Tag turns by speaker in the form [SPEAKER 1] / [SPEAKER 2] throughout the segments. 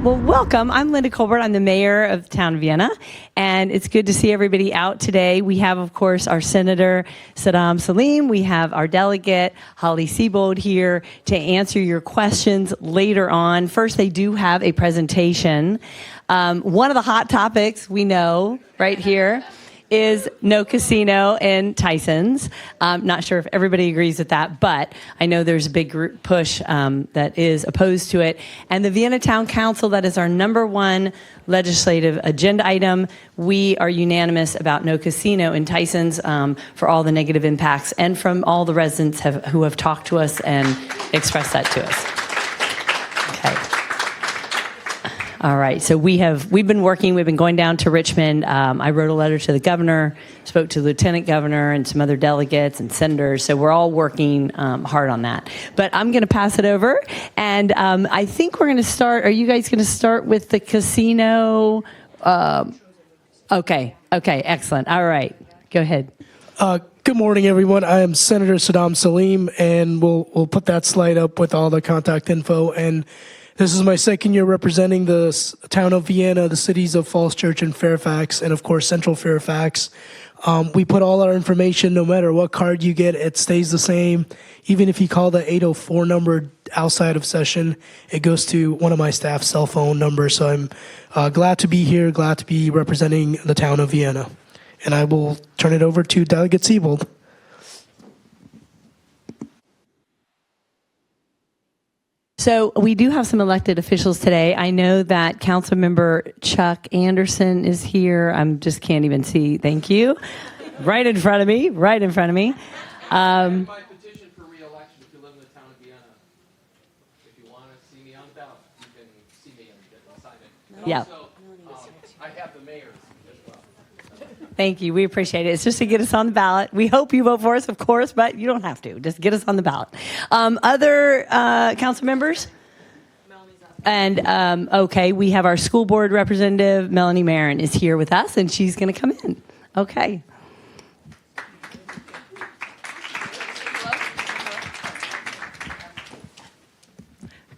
[SPEAKER 1] Well, welcome. I'm Linda Colbert. I'm the mayor of the town of Vienna, and it's good to see everybody out today. We have, of course, our Senator Salim. We have our delegate, Holly Seibold, here to answer your questions later on. First, they do have a presentation. One of the hot topics we know right here is no casino in Tyson's. Not sure if everybody agrees with that, but I know there's a big push that is opposed to it. And the Vienna Town Council, that is our number one legislative agenda item. We are unanimous about no casino in Tyson's for all the negative impacts and from all the residents who have talked to us and expressed that to us. Okay. All right, so we've been going down to Richmond. I wrote a letter to the governor, spoke to the lieutenant governor and some other delegates and senators. So we're all working hard on that. But I'm going to pass it over, and I think we're going to start. Are you guys going to start with the casino? Okay, excellent. All right, go ahead.
[SPEAKER 2] Good morning, everyone. I am Senator Salim, and we'll put that slide up with all the contact info. And this is my second year representing the town of Vienna, the cities of Falls Church and Fairfax, and of course Central Fairfax. We put all our information, no matter what card you get, it stays the same. Even if you call the 804 number outside of session, it goes to one of my staff's cell phone numbers. So I'm glad to be here, glad to be representing the town of Vienna. And I will turn it over to Delegate Seibold.
[SPEAKER 1] So we do have some elected officials today. I know that Councilmember Chuck Anderson is here. I just can't even see. Thank you. Right in front of me. My petition
[SPEAKER 3] for re-election if you live in the town of Vienna. If you want to see me on the ballot, you can see me and sign it. And
[SPEAKER 1] yeah.
[SPEAKER 3] Also, I have the mayor's as well.
[SPEAKER 1] Thank you. We appreciate it. It's just to get us on the ballot. We hope you vote for us, of course, but you don't have to. Just get us on the ballot. Other council members? And, okay, we have our school board representative, Melanie Marin, is here with us, and she's going to come in. Okay.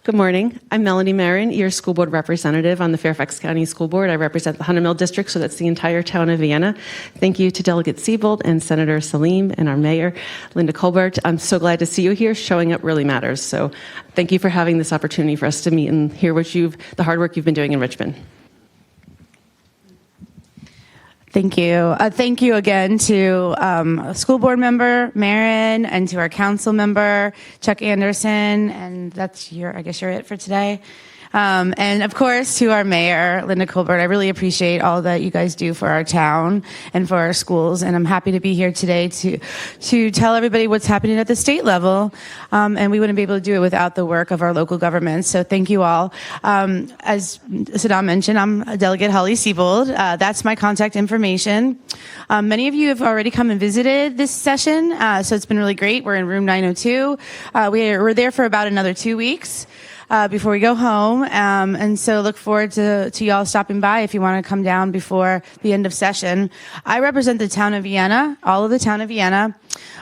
[SPEAKER 4] Good morning. I'm Melanie Marin, your school board representative on the Fairfax County School Board. I represent the Hunter Mill District, so that's the entire town of Vienna. Thank you to Delegate Seibold and Senator Salim and our mayor, Linda Colbert. I'm so glad to see you here. Showing up really matters. So thank you for having this opportunity for us to meet and hear the hard work you've been doing in Richmond.
[SPEAKER 5] Thank you. Thank you again to school board member Marin and to our council member Chuck Anderson, and that's I guess you're it for today. And of course to our mayor Linda Colbert. I really appreciate all that you guys do for our town and for our schools, and I'm happy to be here today to tell everybody what's happening at the state level. And we wouldn't be able to do it without the work of our local governments. So thank you all. As Saddam mentioned, I'm Delegate Holly Seibold. That's my contact information. Many of you have already come and visited this session, so it's been really great. We're in room 902. We're there for about another 2 weeks. Before we go home, and so look forward to y'all stopping by if you want to come down before the end of session. I represent the town of Vienna, all of the town of Vienna.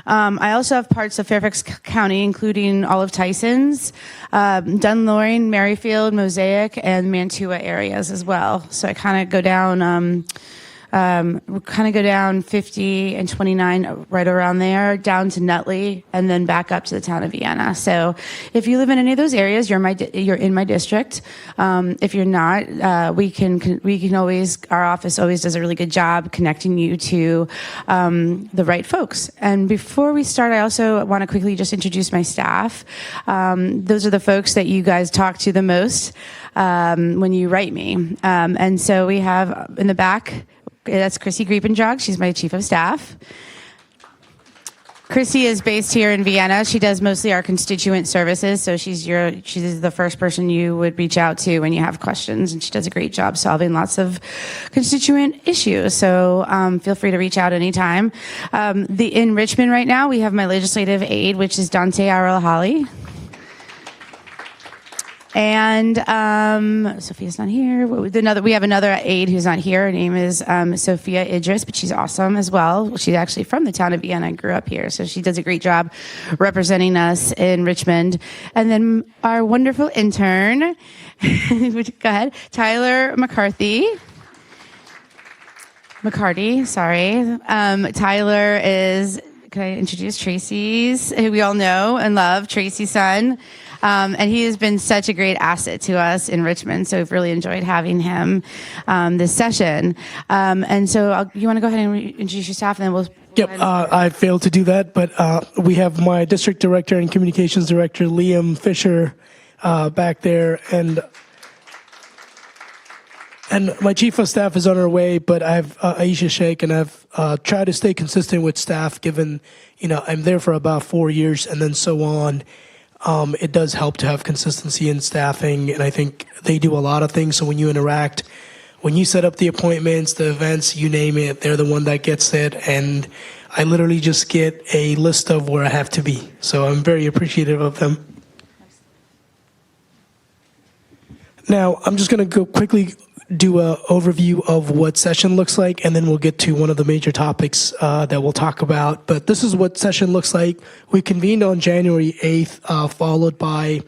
[SPEAKER 5] I also have parts of Fairfax County, including all of Tyson's, Dunloring, Merrifield, Mosaic, and Mantua areas as well. So I kind of go down. We kind of go down 50 and 29 right around there, down to Nutley, and then back up to the town of Vienna. So if you live in any of those areas, you're in my district. If you're not, we can always, our office always does a really good job connecting you to the right folks. And before we start, I also want to quickly just introduce my staff. Those are the folks that you guys talk to the most when you write me. And so we have in the back, that's Chrissy Griepenjog. She's my chief of staff. Chrissy is based here in Vienna. She does mostly our constituent services, so she's the first person you would reach out to when you have questions, and she does a great job solving lots of constituent issues. So feel free to reach out anytime. In Richmond right now, we have my legislative aide, which is Dante Aralhali. And Sophia's not here. We have another aide who's not here. Her name is Sophia Idris, but she's awesome as well. She's actually from the town of Vienna and grew up here, so she does a great job representing us in Richmond. And then our wonderful intern, go ahead, Tyler McCarthy, sorry. Tyler is, can I introduce Tracy's, who we all know and love, Tracy's son. And he has been such a great asset to us in Richmond, so we've really enjoyed having him this session. And so you want to go ahead and introduce your staff, and then we'll...
[SPEAKER 2] Yep, I failed to do that, but we have my district director and communications director, Liam Fisher, back there, and my chief of staff is on her way, but I have Aisha Sheikh, and I've tried to stay consistent with staff, given, I'm there for about 4 years, and then so on. It does help to have consistency in staffing, and I think they do a lot of things. So when you interact, when you set up the appointments, the events, you name it, they're the one that gets it. And I literally just get a list of where I have to be. So I'm very appreciative of them. Now, I'm just going to go quickly do an overview of what session looks like, and then we'll get to one of the major topics that we'll talk about. But this is what session looks like. We convened on January 8th, followed by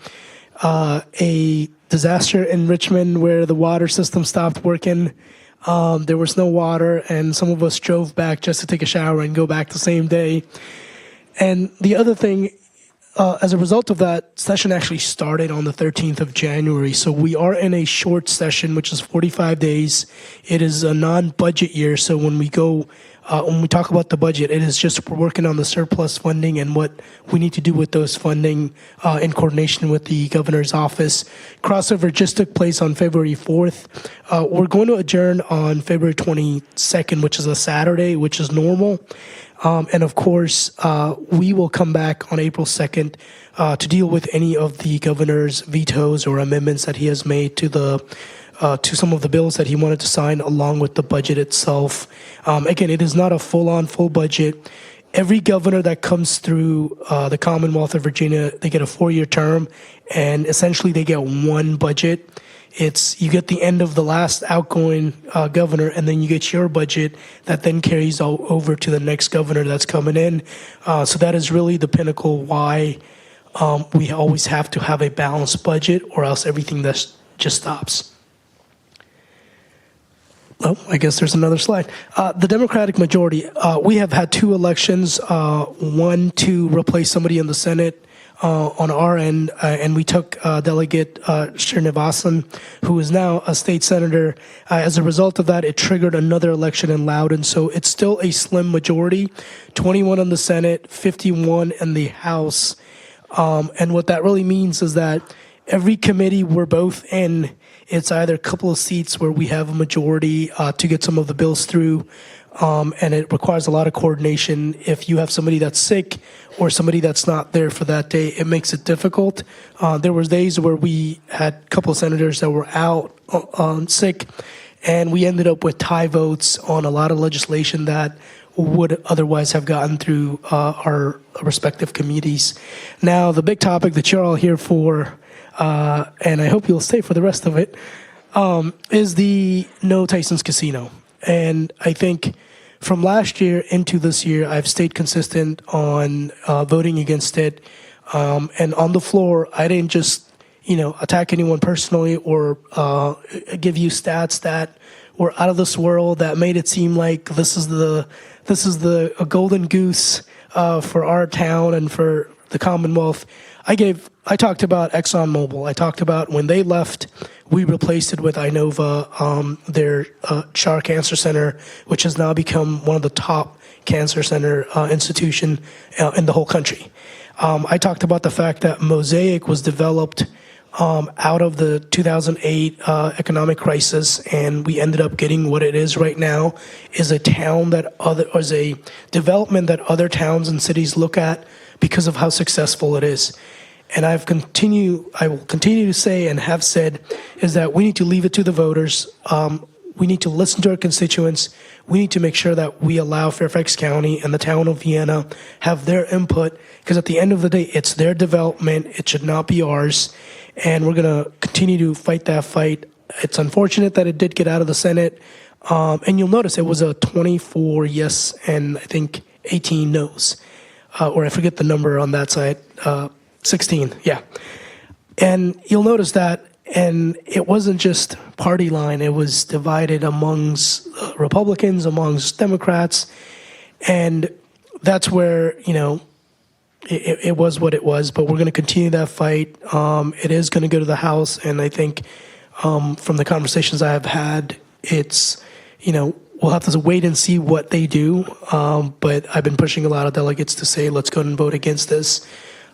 [SPEAKER 2] a disaster in Richmond where the water system stopped working. There was no water, and some of us drove back just to take a shower and go back the same day. And the other thing, as a result of that, session actually started on the 13th of January. So we are in a short session, which is 45 days. It is a non-budget year. So when we talk about the budget, it is just we're working on the surplus funding and what we need to do with those funding in coordination with the governor's office. Crossover just took place on February 4th. We're going to adjourn on February 22nd, which is a Saturday, which is normal. And of course, we will come back on April 2nd to deal with any of the governor's vetoes or amendments that he has made to some of the bills that he wanted to sign, along with the budget itself. Again, it is not a full budget. Every governor that comes through the Commonwealth of Virginia, they get a 4-year term, and essentially they get one budget. You get the end of the last outgoing governor, and then you get your budget that then carries over to the next governor that's coming in. So that is really the pinnacle why we always have to have a balanced budget, or else everything just stops. Oh, I guess there's another slide. The Democratic majority, we have had 2 elections, one to replace somebody in the Senate, on our end, and we took Delegate Srinivasan, who is now a state senator. As a result of that, it triggered another election in Loudoun, so it's still a slim majority, 21 in the Senate, 51 in the House. And what that really means is that every committee we're both in, it's either a couple of seats where we have a majority to get some of the bills through, and it requires a lot of coordination. If you have somebody that's sick or somebody that's not there for that day, it makes it difficult. There was days where we had a couple of senators that were out sick, and we ended up with tie votes on a lot of legislation that would otherwise have gotten through our respective committees. Now, the big topic that you're all here for, and I hope you'll stay for the rest of it, is the No Tyson's Casino. And I think from last year into this year, I've stayed consistent on voting against it. And on the floor, I didn't just, attack anyone personally or give you stats that were out of this world that made it seem like this is a golden goose for our town and for the Commonwealth. I talked about ExxonMobil. I talked about when they left, we replaced it with Inova, their Shar Cancer Center, which has now become one of the top cancer center institution in the whole country. I talked about the fact that Mosaic was developed out of the 2008 economic crisis, and we ended up getting what it is right now, is a development that other towns and cities look at because of how successful it is. And I will continue to say and have said is that we need to leave it to the voters. We need to listen to our constituents. We need to make sure that we allow Fairfax County and the town of Vienna have their input, because at the end of the day, it's their development. It should not be ours. And we're going to continue to fight that fight. It's unfortunate that it did get out of the Senate. And you'll notice it was a 24 yes and I think 18 no's. Or I forget the number on that side. 16, yeah. And you'll notice that, and it wasn't just party line. It was divided amongst Republicans, amongst Democrats. And that's where, it was what it was. But we're going to continue that fight. It is going to go to the House. And I think from the conversations I have had, it's, we'll have to wait and see what they do. But I've been pushing a lot of delegates to say, let's go and vote against this.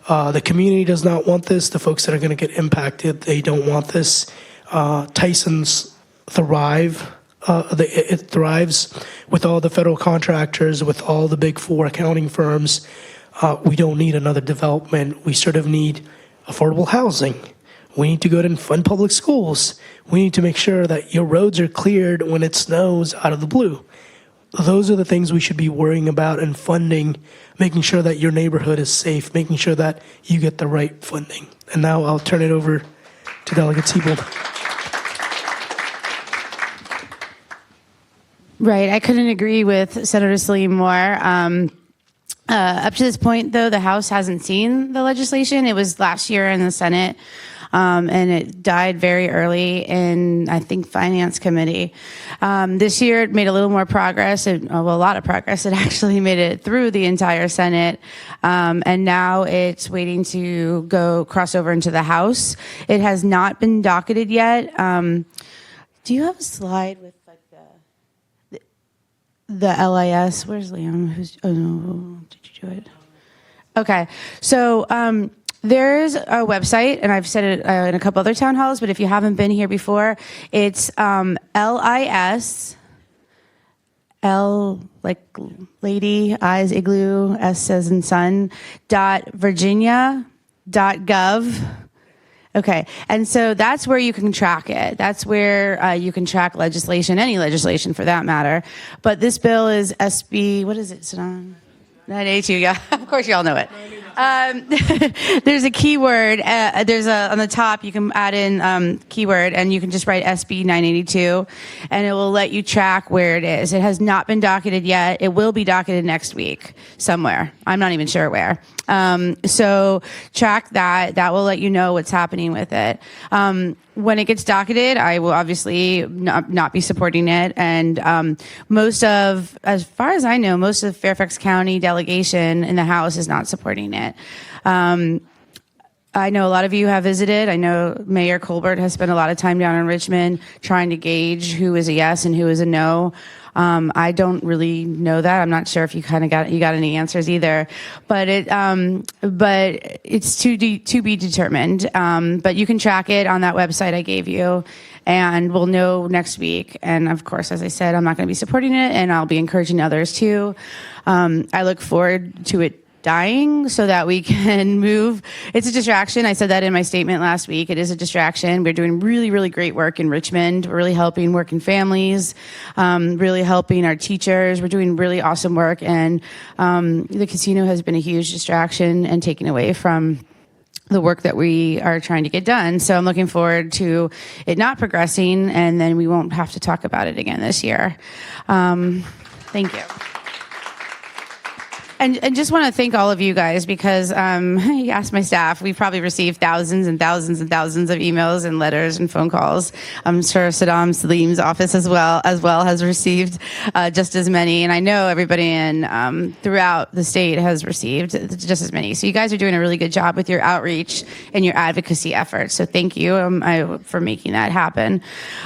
[SPEAKER 2] The community does not want this. The folks that are going to get impacted, they don't want this. Tyson's thrive. It thrives with all the federal contractors, with all the big four accounting firms. We don't need another development. We sort of need affordable housing. We need to go and fund public schools. We need to make sure that your roads are cleared when it snows out of the blue. Those are the things we should be worrying about and funding, making sure that your neighborhood is safe, making sure that you get the right funding. And now I'll turn it over to Delegate Seibold.
[SPEAKER 5] Right. I couldn't agree with Senator Salim more. Up to this point, though, the House hasn't seen the legislation. It was last year in the Senate. And it died very early in, I think, Finance Committee. This year, it made a little more progress, a lot of progress. It actually made it through the entire Senate, and now it's waiting to go cross over into the House. It has not been docketed yet. Do you have a slide with like the LIS? Where's Liam? Oh no, did you do it? Okay, so. There's a website, and I've said it in a couple other town halls, but if you haven't been here before, it's LIS, L like lady, eyes igloo, S as in sun, .virginia.gov. Okay, and so that's where you can track it. That's where you can track legislation, any legislation for that matter. But this bill is SB, what is it, Saddam? 982, yeah. Of course you all know it. There's a keyword. On the top, you can add in keyword, and you can just write SB 982, and it will let you track where it is. It has not been docketed yet. It will be docketed next week somewhere. I'm not even sure where. So track that. That will let you know what's happening with it. When it gets docketed, I will obviously not be supporting it. And as far as I know, most of the Fairfax County delegation in the House is not supporting it. I know a lot of you have visited. I know Mayor Colbert has spent a lot of time down in Richmond trying to gauge who is a yes and who is a no. I don't really know that. I'm not sure if you got any answers either, but it's to be determined. But you can track it on that website I gave you, and we'll know next week. And of course, as I said, I'm not going to be supporting it, and I'll be encouraging others to. I look forward to it dying so that we can move. It's a distraction. I said that in my statement last week. It is a distraction. We're doing really, really great work in Richmond. We're really helping working families, really helping our teachers. We're doing really awesome work. And the casino has been a huge distraction and taken away from the work that we are trying to get done. So I'm looking forward to it not progressing, and then we won't have to talk about it again this year. Thank you. And just want to thank all of you guys, because I asked my staff. We've probably received thousands and thousands and thousands of emails and letters and phone calls. I'm sure Saddam Salim's office as well has received just as many. And I know everybody throughout the state has received just as many. So you guys are doing a really good job with your outreach and your advocacy efforts. So thank you for making that happen.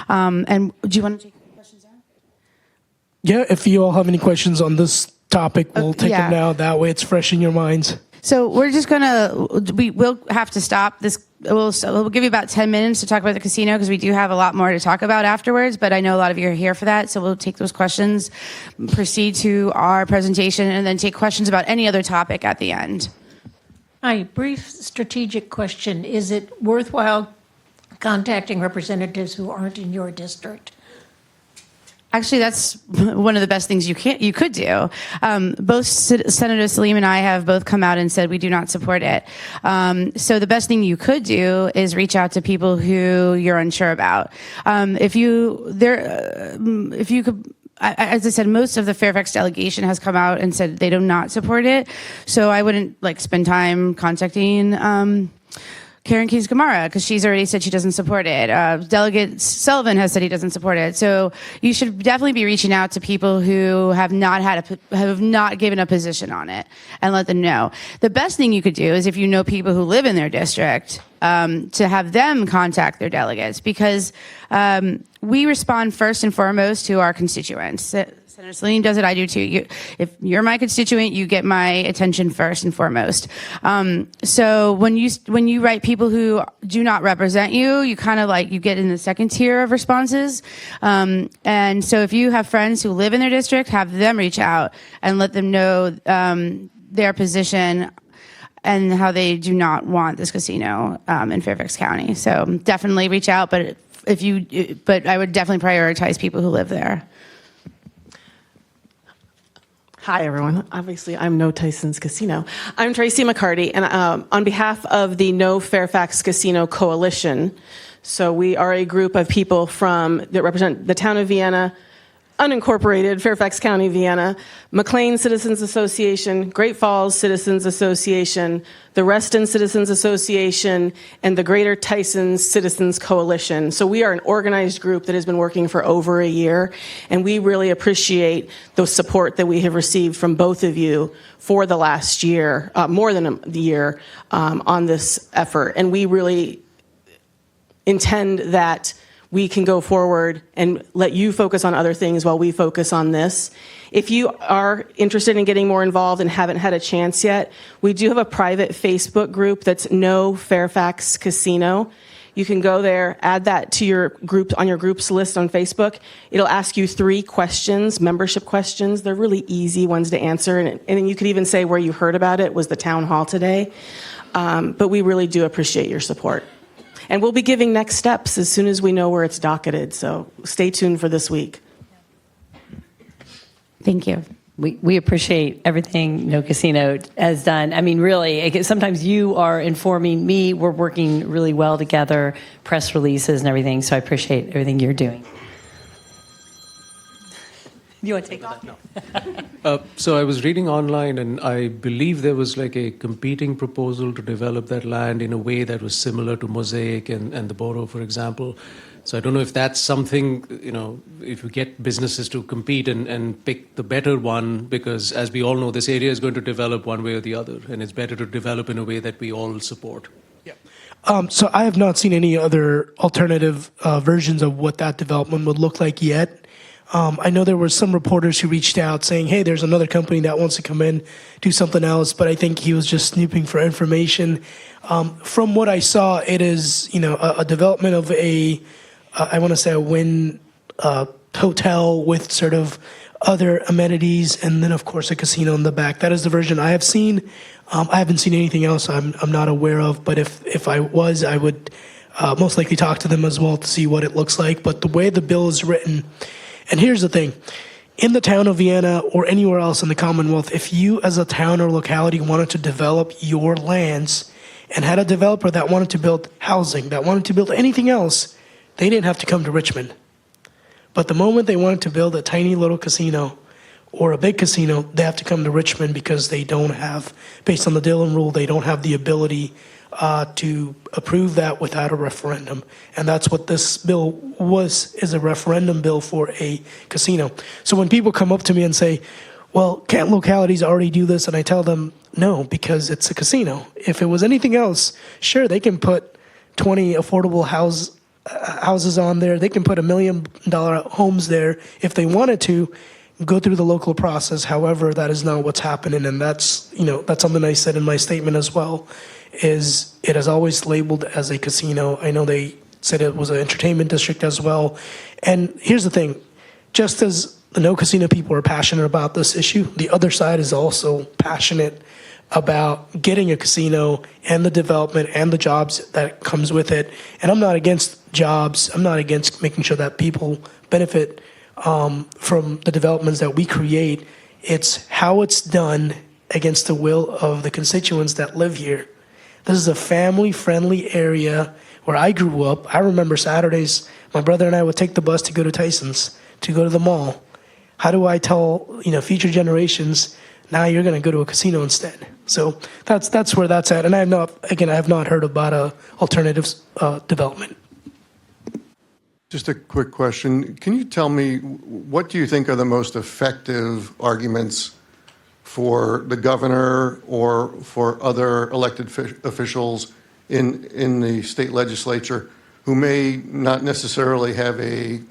[SPEAKER 5] And do you want to take questions now?
[SPEAKER 2] Yeah, if you all have any questions on this topic, we'll take them now. That way it's fresh in your minds.
[SPEAKER 5] So we're just we'll have to stop this. We'll give you about 10 minutes to talk about the casino, because we do have a lot more to talk about afterwards, but I know a lot of you are here for that. So we'll take those questions, proceed to our presentation, and then take questions about any other topic at the end.
[SPEAKER 6] Hi, brief strategic question. Is it worthwhile contacting representatives who aren't in your district?
[SPEAKER 5] Actually, that's one of the best things you could do. Both Senator Salim and I have both come out and said we do not support it. So the best thing you could do is reach out to people who you're unsure about. If you could. As I said, most of the Fairfax delegation has come out and said they do not support it. So I wouldn't spend time contacting Karen Keys-Gamarra because she's already said she doesn't support it. Delegate Sullivan has said he doesn't support it. So you should definitely be reaching out to people who have not given a position on it and let them know. The best thing you could do is if you know people who live in their district, to have them contact their delegates because we respond first and foremost to our constituents. Senator Salim does it, I do too. If you're my constituent, you get my attention first and foremost. So when you write people who do not represent you, you kind of you get in the second tier of responses. And so if you have friends who live in their district, have them reach out and let them know their position and how they do not want this casino in Fairfax County. So definitely reach out, but I would definitely prioritize people who live there.
[SPEAKER 7] Hi, everyone. Obviously, I'm No Tyson's Casino. I'm Tracy McCarty, and on behalf of the No Fairfax Casino Coalition, so we are a group of people that represent the town of Vienna, unincorporated Fairfax County, Vienna, McLean Citizens Association, Great Falls Citizens Association, the Reston Citizens Association, and the Greater Tyson Citizens Coalition. So we are an organized group that has been working for over a year, and we really appreciate the support that we have received from both of you for the last year, more than the year, on this effort. And we really intend that we can go forward and let you focus on other things while we focus on this. If you are interested in getting more involved and haven't had a chance yet, we do have a private Facebook group that's No Fairfax Casino. You can go there, add that to your group, on your groups list on Facebook. It'll ask you 3 questions, membership questions. They're really easy ones to answer. And then you could even say where you heard about it was the town hall today. But we really do appreciate your support. And we'll be giving next steps as soon as we know where it's docketed. So stay tuned for this week.
[SPEAKER 5] Thank you.
[SPEAKER 1] We appreciate everything No Casino has done. I mean, really, sometimes you are informing me. We're working really well together, press releases and everything. So I appreciate everything you're doing. You want to take off?
[SPEAKER 8] No. So I was reading online, and I believe there was a competing proposal to develop that land in a way that was similar to Mosaic and the Borough, for example. So I don't know if that's something, if you get businesses to compete and pick the better one, because as we all know, this area is going to develop one way or the other, and it's better to develop in a way that we all support.
[SPEAKER 2] Yeah. So I have not seen any other alternative versions of what that development would look like yet. I know there were some reporters who reached out saying, hey, there's another company that wants to come in, do something else, but I think he was just snooping for information. From what I saw, it is, a development of a Wynn hotel with sort of other amenities, and then, of course, a casino in the back. That is the version I have seen. I haven't seen anything else I'm not aware of, but if I was, I would most likely talk to them as well to see what it looks like. But the way the bill is written, and here's the thing, in the town of Vienna or anywhere else in the Commonwealth, if you as a town or locality wanted to develop your lands and had a developer that wanted to build housing, that wanted to build anything else, they didn't have to come to Richmond. But the moment they wanted to build a tiny little casino or a big casino, they have to come to Richmond because they don't have, based on the Dillon rule, they don't have the ability to approve that without a referendum. And that's what this bill is a referendum bill for a casino. So when people come up to me and say, well, can't localities already do this? And I tell them, no, because it's a casino. If it was anything else, sure, they can put 20 affordable houses on there. They can put $1 million homes there if they wanted to, go through the local process. However, that is not what's happening. And that's something I said in my statement as well, is it is always labeled as a casino. I know they said it was an entertainment district as well. And here's the thing, just as the no casino people are passionate about this issue, the other side is also passionate about getting a casino and the development and the jobs that comes with it. And I'm not against jobs. I'm not against making sure that people benefit from the developments that we create. It's how it's done against the will of the constituents that live here. This is a family-friendly area where I grew up. I remember Saturdays, my brother and I would take the bus to go to Tyson's, to go to the mall. How do I tell future generations, now you're going to go to a casino instead? So that's where that's at. And I have not heard about alternatives development.
[SPEAKER 9] Just a quick question. Can you tell me, what do you think are the most effective arguments for the governor or for other elected officials in the state legislature who may not necessarily have an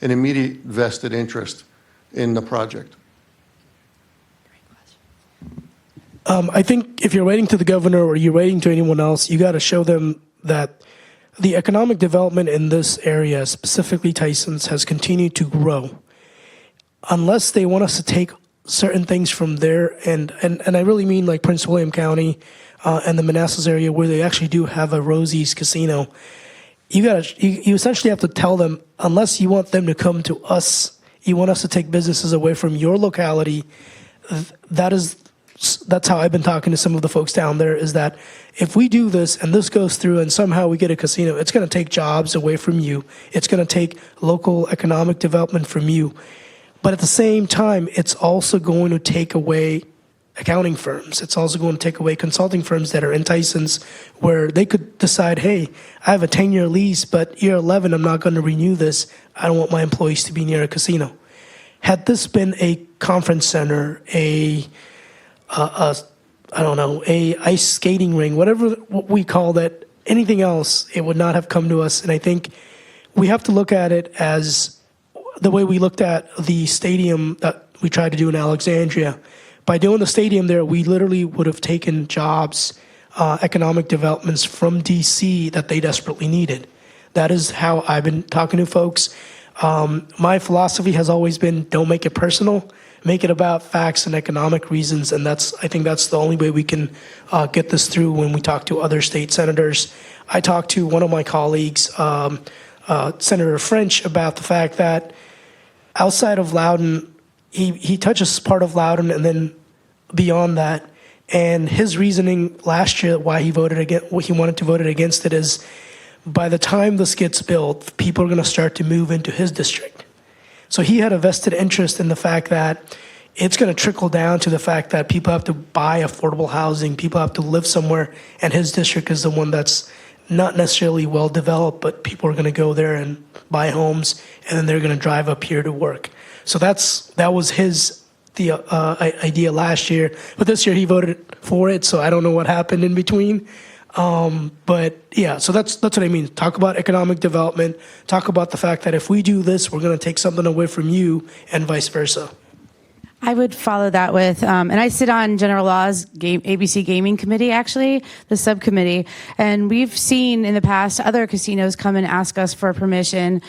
[SPEAKER 9] immediate vested interest in the project?
[SPEAKER 2] I think if you're writing to the governor or you're writing to anyone else, you got to show them that the economic development in this area, specifically Tyson's, has continued to grow. Unless they want us to take certain things from there, and I really mean like Prince William County and the Manassas area where they actually do have a Rosie's casino, you essentially have to tell them, unless you want them to come to us, you want us to take businesses away from your locality. That's how I've been talking to some of the folks down there, is that if we do this and this goes through and somehow we get a casino, it's going to take jobs away from you. It's going to take local economic development from you. But at the same time, it's also going to take away accounting firms. It's also going to take away consulting firms that are in Tyson's, where they could decide, hey, I have a 10-year lease, but year 11, I'm not going to renew this. I don't want my employees to be near a casino. Had this been a conference center, a ice skating ring, whatever what we call that, anything else, it would not have come to us. And I think we have to look at it as the way we looked at the stadium that we tried to do in Alexandria. By doing the stadium there, we literally would have taken jobs, economic developments from DC that they desperately needed. That is how I've been talking to folks. My philosophy has always been, don't make it personal. Make it about facts and economic reasons, and I think that's the only way we can get this through when we talk to other state senators. I talked to one of my colleagues, Senator French, about the fact that outside of Loudoun, he touches part of Loudoun and then beyond that. And his reasoning last year why he wanted to vote against it is, by the time this gets built, people are going to start to move into his district. So he had a vested interest in the fact that it's going to trickle down to the fact that people have to buy affordable housing, people have to live somewhere, and his district is the one that's not necessarily well developed, but people are going to go there and buy homes, and then they're going to drive up here to work. So that was his idea last year, but this year he voted for it, so I don't know what happened in between. But yeah, so that's what I mean. Talk about economic development. Talk about the fact that if we do this, we're going to take something away from you, and vice versa.
[SPEAKER 5] I would follow that with, and I sit on General Law's ABC Gaming Committee, actually, the subcommittee, and we've seen in the past other casinos come and ask us for permission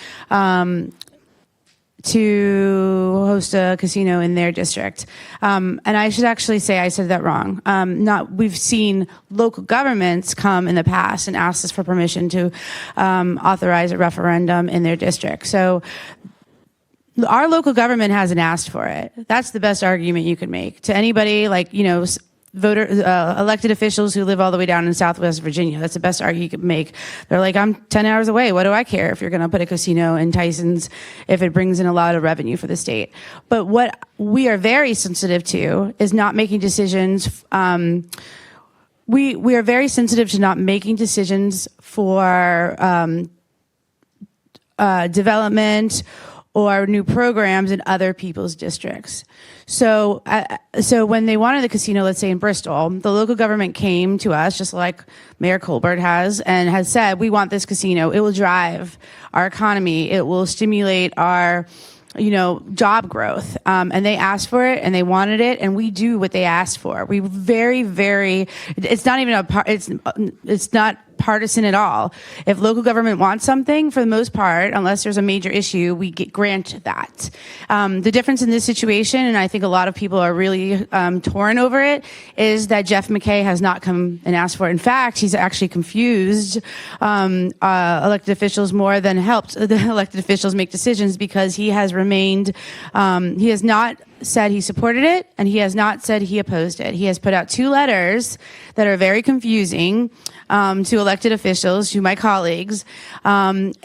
[SPEAKER 5] to host a casino in their district. And I should actually say I said that wrong. We've seen local governments come in the past and ask us for permission to authorize a referendum in their district. So our local government hasn't asked for it. That's the best argument you could make to anybody, elected officials who live all the way down in Southwest Virginia. That's the best argument you could make. They're like, I'm 10 hours away. What do I care if you're going to put a casino in Tyson's if it brings in a lot of revenue for the state? But what we are very sensitive to is not making decisions. We are very sensitive to not making decisions for development or new programs in other people's districts. So when they wanted the casino, let's say in Bristol, the local government came to us, just like Mayor Colbert has, and has said, we want this casino. It will drive our economy. It will stimulate our job growth. And they asked for it and they wanted it, and we do what they asked for. We it's not even it's not partisan at all. If local government wants something, for the most part, unless there's a major issue, we grant that. The difference in this situation, and I think a lot of people are really torn over it, is that Jeff McKay has not come and asked for it. In fact, he's actually confused elected officials more than helped the elected officials make decisions, because he has remained, he has not said he supported it, and he has not said he opposed it. He has put out 2 letters that are very confusing to elected officials, to my colleagues, and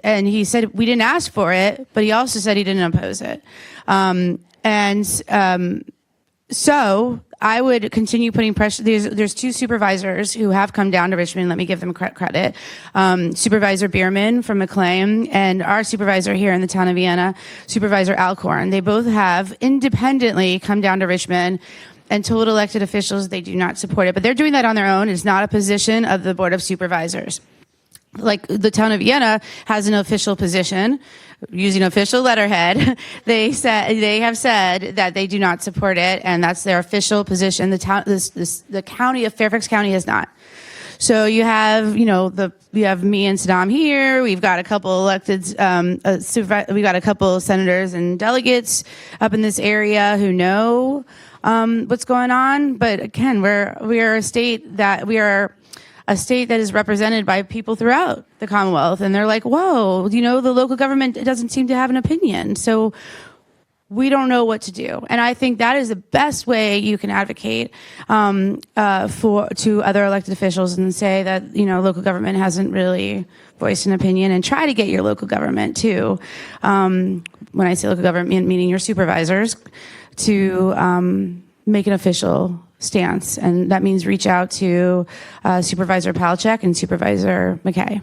[SPEAKER 5] he said we didn't ask for it, but he also said he didn't oppose it. So I would continue putting pressure. There's 2 supervisors who have come down to Richmond. Let me give them credit. Supervisor Bierman from McLean and our supervisor here in the town of Vienna, Supervisor Alcorn. They both have independently come down to Richmond and told elected officials they do not support it. But they're doing that on their own. It's not a position of the Board of Supervisors. Like the town of Vienna has an official position using official letterhead. They have said that they do not support it, and that's their official position. The county of Fairfax County has not. So you have, we have me and Saddam here. We've got a couple elected, we got a couple senators and delegates up in this area who know what's going on. But again, we are a state that is represented by people throughout the Commonwealth. And they're like, whoa, the local government doesn't seem to have an opinion. So we don't know what to do. And I think that is the best way you can advocate to other elected officials and say that, local government hasn't really voiced an opinion, and try to get your local government too. When I say local government, meaning your supervisors, to make an official stance, and that means reach out to Supervisor Palachuk and Supervisor McKay.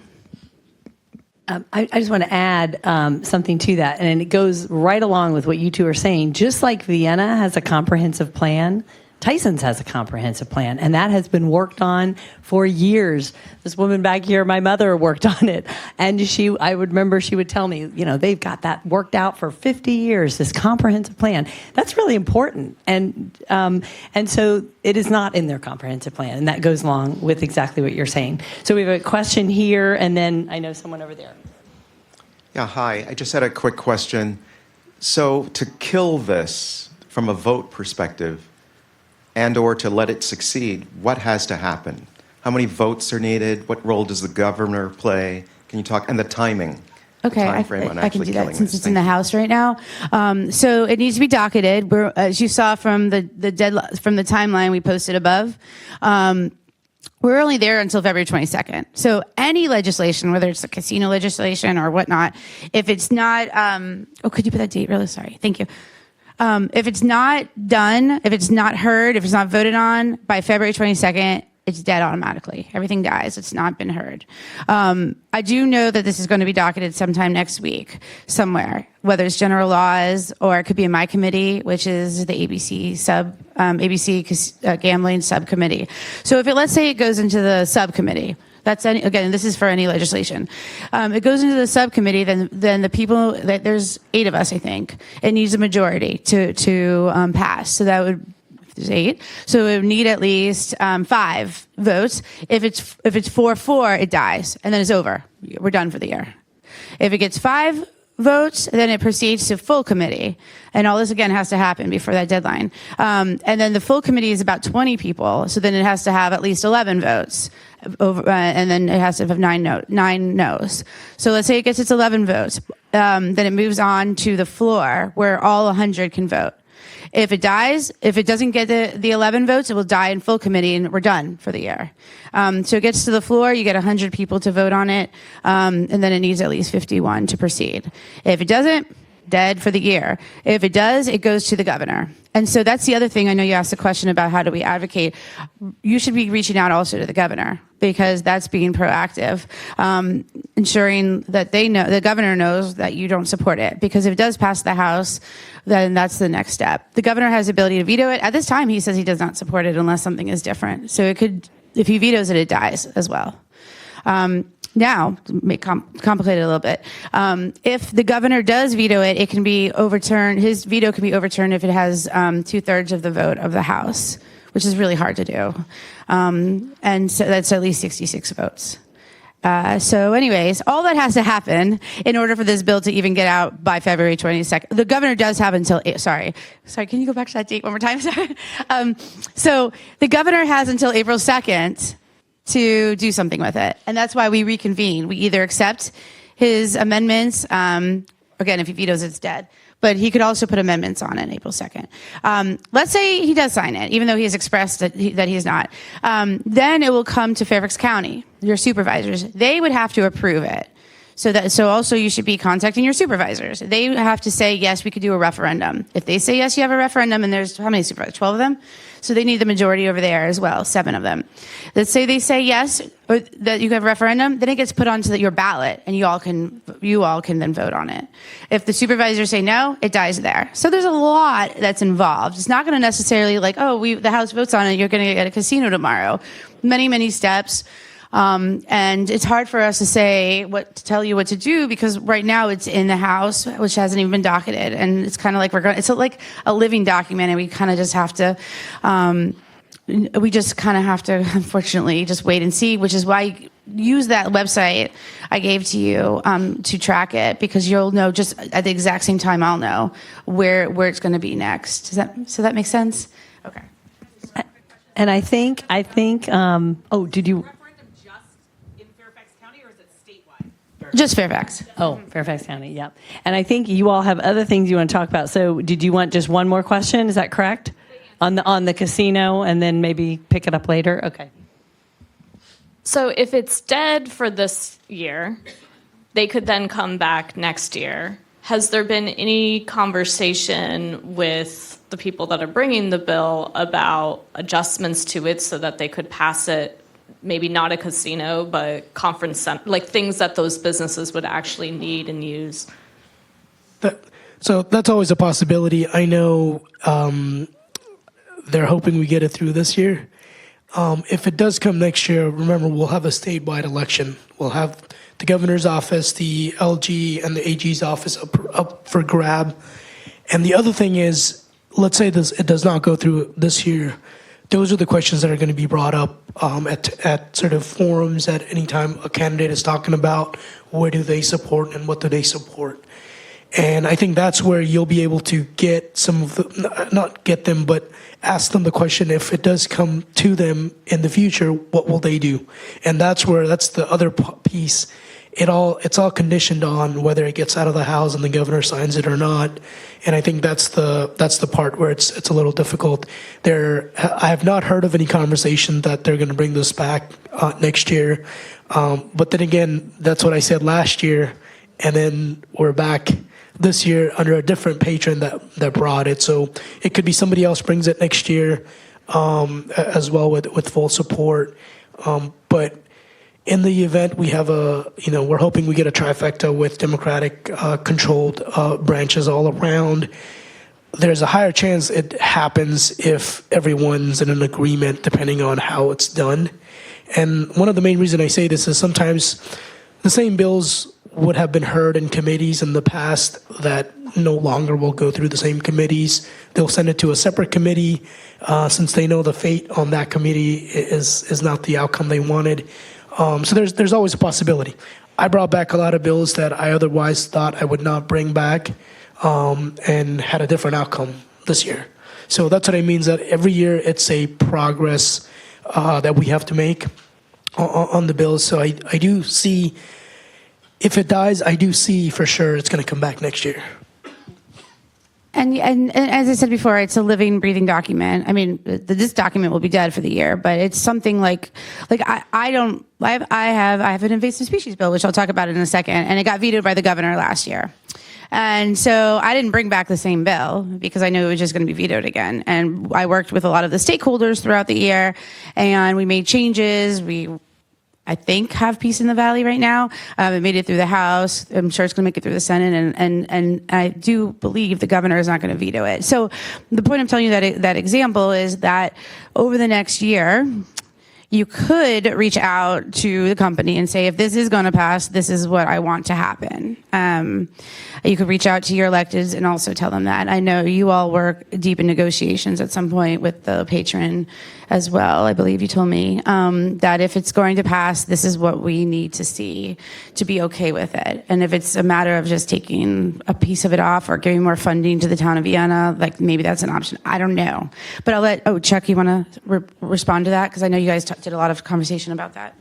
[SPEAKER 1] I just want to add something to that, and it goes right along with what you 2 are saying. Just like Vienna has a comprehensive plan, Tyson's has a comprehensive plan, and that has been worked on for years. This woman back here, my mother, worked on it, and I would remember she would tell me, they've got that worked out for 50 years, this comprehensive plan. That's really important, and so it is not in their comprehensive plan, and that goes along with exactly what you're saying. So we have a question here, and then I know someone over there.
[SPEAKER 10] Yeah, hi. I just had a quick question. So to kill this from a vote perspective, and or to let it succeed, what has to happen? How many votes are needed? What role does the governor play? Can you talk, and the timing?
[SPEAKER 5] Okay, I can do that since it's in the House right now. So it needs to be docketed. As you saw from the timeline we posted above, we're only there until February 22nd. So any legislation, whether it's the casino legislation or whatnot, if it's not, could you put that date really? Sorry, thank you. If it's not done, if it's not heard, if it's not voted on by February 22nd, it's dead automatically. Everything dies. It's not been heard. I do know that this is going to be docketed sometime next week somewhere, whether it's general laws or it could be in my committee, which is the ABC gambling subcommittee. So let's say it goes into the subcommittee. Again, this is for any legislation. It goes into the subcommittee, then the people, there's 8 of us, I think. It needs a majority to pass. So that would, there's 8. So it would need at least 5 votes. If it's 4-4, it dies, and then it's over. We're done for the year. If it gets 5 votes, then it proceeds to full committee. And all this, again, has to happen before that deadline. And then the full committee is about 20 people, so then it has to have at least 11 votes. And then it has to have 9 no's. So let's say it gets its 11 votes. Then it moves on to the floor where all 100 can vote. If it dies, if it doesn't get the 11 votes, it will die in full committee and we're done for the year. So it gets to the floor, you get 100 people to vote on it, and then it needs at least 51 to proceed. If it doesn't, dead for the year. If it does, it goes to the governor. And so that's the other thing. I know you asked a question about how do we advocate. You should be reaching out also to the governor, because that's being proactive, ensuring that the governor knows that you don't support it. Because if it does pass the House, then that's the next step. The governor has the ability to veto it. At this time, he says he does not support it unless something is different. So if he vetoes it, it dies as well. Now, make complicated a little bit. If the governor does veto it, it can be overturned. His veto can be overturned if it has 2/3 of the vote of the House, which is really hard to do. And so that's at least 66 votes. So anyways, all that has to happen in order for this bill to even get out by February 22nd. The governor does have until, sorry, can you go back to that date one more time? Sorry. So the governor has until April 2nd to do something with it. And that's why we reconvene. We either accept his amendments, again, if he vetoes, it's dead. But he could also put amendments on it April 2nd. Let's say he does sign it, even though he has expressed that he's not. Then it will come to Fairfax County, your supervisors. They would have to approve it. So also you should be contacting your supervisors. They have to say, yes, we could do a referendum. If they say, yes, you have a referendum, and there's how many supervisors? 12 of them? So they need the majority over there as well, 7 of them. Let's say they say yes, or that you have a referendum, then it gets put onto your ballot, and you all can then vote on it. If the supervisors say no, it dies there. So there's a lot that's involved. It's not going to necessarily the House votes on it, you're going to get a casino tomorrow. Many, many steps. And it's hard for us to tell you what to do, because right now it's in the House, which hasn't even been docketed. And it's kind of like it's like a living document, and we kind of just have to, unfortunately, just wait and see, which is why use that website I gave to you, to track it, because you'll know just at the exact same time I'll know where it's going to be next. Does that make sense? Okay.
[SPEAKER 1] And I think, did you?
[SPEAKER 5] Just Fairfax.
[SPEAKER 1] Oh, Fairfax County, yeah. And I think you all have other things you want to talk about. So did you want just one more question? Is that correct? On the casino, and then maybe pick it up later? Okay.
[SPEAKER 11] So if it's dead for this year, they could then come back next year. Has there been any conversation with the people that are bringing the bill about adjustments to it so that they could pass it, maybe not a casino, but conference center, like things that those businesses would actually need and use?
[SPEAKER 2] So that's always a possibility. I know they're hoping we get it through this year. If it does come next year, remember, we'll have a statewide election. We'll have the governor's office, the LG, and the AG's office up for grab. And the other thing is, let's say it does not go through this year. Those are the questions that are going to be brought up at sort of forums at any time a candidate is talking about where do they support and what do they support. And I think that's where you'll be able to get some of not get them, but ask them the question, if it does come to them in the future, what will they do? And that's the other piece. It's all conditioned on whether it gets out of the House and the governor signs it or not. And I think that's the part where it's a little difficult. I have not heard of any conversation that they're going to bring this back next year. But then again, that's what I said last year, and then we're back this year under a different patron that brought it. So it could be somebody else brings it next year as well with full support. But in the event we have we're hoping we get a trifecta with Democratic controlled branches all around. There's a higher chance it happens if everyone's in an agreement, depending on how it's done. And one of the main reasons I say this is sometimes the same bills would have been heard in committees in the past that no longer will go through the same committees. They'll send it to a separate committee since they know the fate on that committee is not the outcome they wanted. So there's always a possibility. I brought back a lot of bills that I otherwise thought I would not bring back and had a different outcome this year. So that's what I mean, is that every year it's a progress that we have to make on the bills. So I do see, if it dies, I do see for sure it's going to come back next year.
[SPEAKER 5] And as I said before, it's a living, breathing document. I mean, this document will be dead for the year, but it's something like I have an invasive species bill, which I'll talk about in a second, and it got vetoed by the governor last year. And so I didn't bring back the same bill because I knew it was just going to be vetoed again. And I worked with a lot of the stakeholders throughout the year, and we made changes. I think have peace in the valley right now. It made it through the House. I'm sure it's going to make it through the Senate, and I do believe the governor is not going to veto it. So the point I'm telling you that example is that over the next year, you could reach out to the company and say, if this is going to pass, this is what I want to happen. You could reach out to your electeds and also tell them that. I know you all work deep in negotiations at some point with the patron as well. I believe you told me that if it's going to pass, this is what we need to see to be okay with it. And if it's a matter of just taking a piece of it off or giving more funding to the town of Vienna, like maybe that's an option. I don't know. But I'll let, Chuck, you want to respond to that? Because I know you guys did a lot of conversation about that.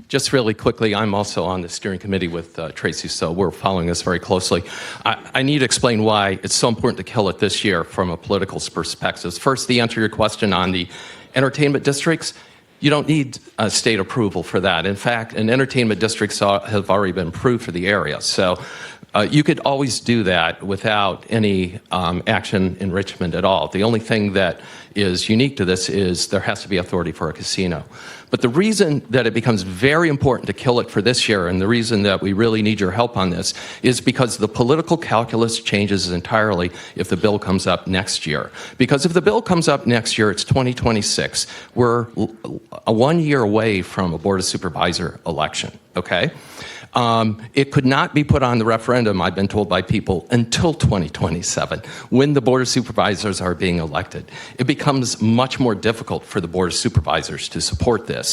[SPEAKER 3] Just really quickly, I'm also on the steering committee with Tracy, so we're following this very closely. I need to explain why it's so important to kill it this year from a political perspective. First, to answer your question on the entertainment districts, you don't need state approval for that. In fact, an entertainment districts have already been approved for the area. So you could always do that without any action in Richmond at all. The only thing that is unique to this is there has to be authority for a casino. But the reason that it becomes very important to kill it for this year, and the reason that we really need your help on this, is because the political calculus changes entirely if the bill comes up next year. Because if the bill comes up next year, it's 2026. We're 1 year away from a Board of Supervisor election, okay? It could not be put on the referendum, I've been told by people, until 2027, when the Board of Supervisors are being elected. It becomes much more difficult for the Board of Supervisors to support this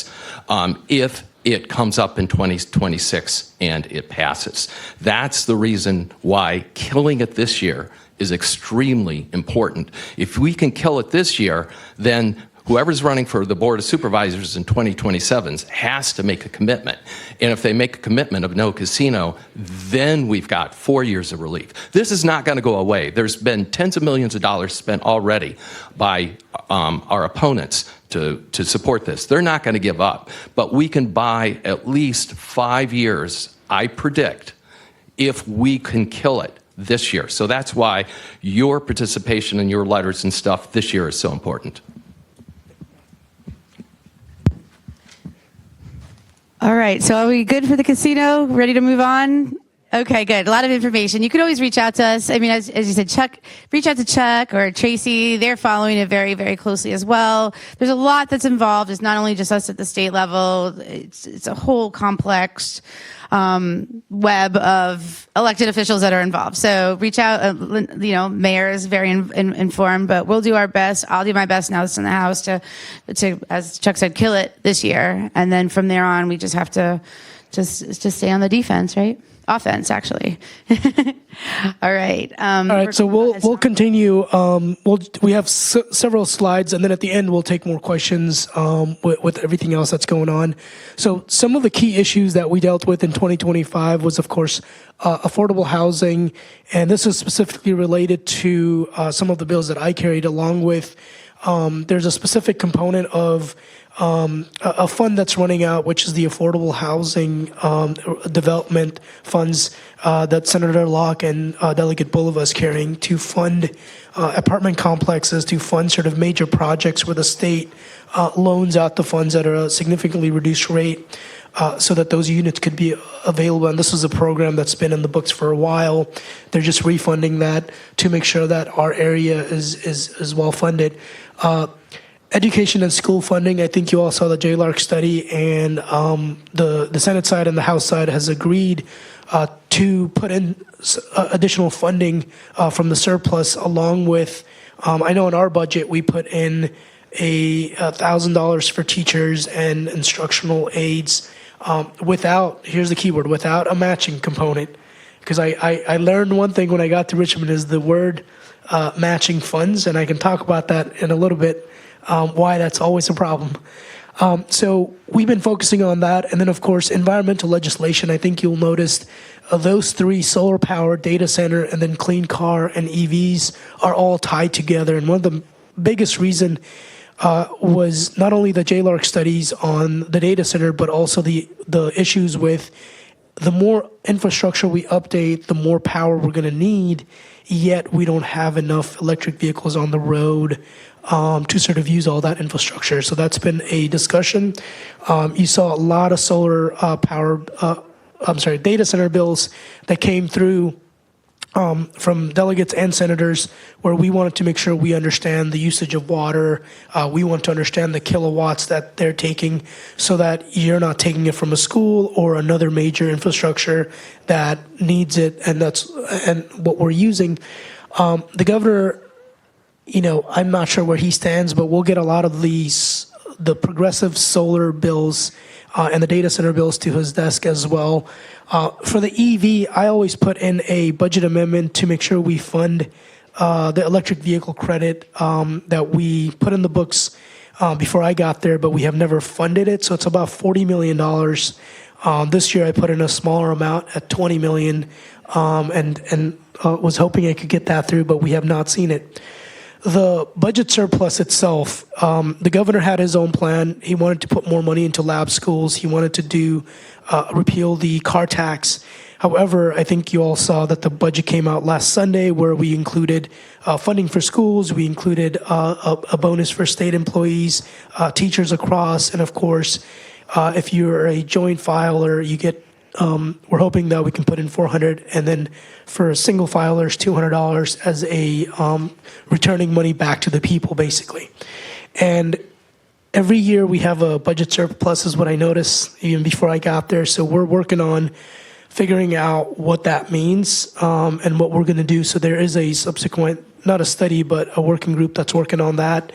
[SPEAKER 3] if it comes up in 2026 and it passes. That's the reason why killing it this year is extremely important. If we can kill it this year, then whoever's running for the Board of Supervisors in 2027 has to make a commitment. And if they make a commitment of no casino, then we've got 4 years of relief. This is not going to go away. There's been tens of millions of dollars spent already by our opponents to support this. They're not going to give up. But we can buy at least 5 years, I predict, if we can kill it this year. So that's why your participation in your letters and stuff this year is so important.
[SPEAKER 5] All right, so are we good for the casino? Ready to move on? Okay, good. A lot of information. You can always reach out to us. I mean, as you said, Chuck, reach out to Chuck or Tracy. They're following it very, very closely as well. There's a lot that's involved. It's not only just us at the state level. It's a whole complex web of elected officials that are involved. So reach out. Mayor is very informed, but we'll do our best. I'll do my best now that's in the House to, as Chuck said, kill it this year. And then from there on, we just have to just stay on the defense, right? Offense, actually. All right.
[SPEAKER 2] All right. So we'll continue. We have several slides, and then at the end we'll take more questions with everything else that's going on. So some of the key issues that we dealt with in 2025 was, of course, affordable housing, and this is specifically related to some of the bills that I carried along with. There's a specific component of a fund that's running out, which is the Affordable Housing Development Funds that Senator Locke and Delegate Bulova is carrying to fund apartment complexes, to fund sort of major projects where the state loans out the funds at a significantly reduced rate so that those units could be available. And this is a program that's been in the books for a while. They're just refunding that to make sure that our area is well funded. Education and school funding, I think you all saw the JLARC study, and the Senate side and the House side has agreed to put in additional funding from the surplus, along with, I know in our budget we put in $1,000 for teachers and instructional aides without, here's the key word, without a matching component. Because I learned one thing when I got to Richmond is the word matching funds, and I can talk about that in a little bit. Why that's always a problem. So we've been focusing on that. And then, of course, environmental legislation. I think you'll notice those three, solar power, data center, and then clean car and EVs, are all tied together. And one of the biggest reason was not only the JLARC studies on the data center, but also the issues with the more infrastructure we update, the more power we're going to need, yet we don't have enough electric vehicles on the road to sort of use all that infrastructure. So that's been a discussion. You saw a lot of solar data center bills that came through from delegates and senators, where we wanted to make sure we understand the usage of water. We want to understand the kilowatts that they're taking, so that you're not taking it from a school or another major infrastructure that needs it, and what we're using. The governor, I'm not sure where he stands, but we'll get a lot of the progressive solar bills and the data center bills to his desk as well. For the EV, I always put in a budget amendment to make sure we fund the electric vehicle credit that we put in the books before I got there, but we have never funded it. So it's about $40 million. This year I put in a smaller amount at $20 million, and was hoping I could get that through, but we have not seen it. The budget surplus itself, the governor had his own plan. He wanted to put more money into lab schools. He wanted to repeal the car tax. However, I think you all saw that the budget came out last Sunday, where we included funding for schools. We included a bonus for state employees, teachers across, and of course, if you're a joint filer, you get. We're hoping that we can put in $400, and then for single filers, $200 as a returning money back to the people, basically. And every year we have a budget surplus, is what I noticed even before I got there. So we're working on figuring out what that means and what we're going to do. So there is a subsequent, not a study, but a working group that's working on that.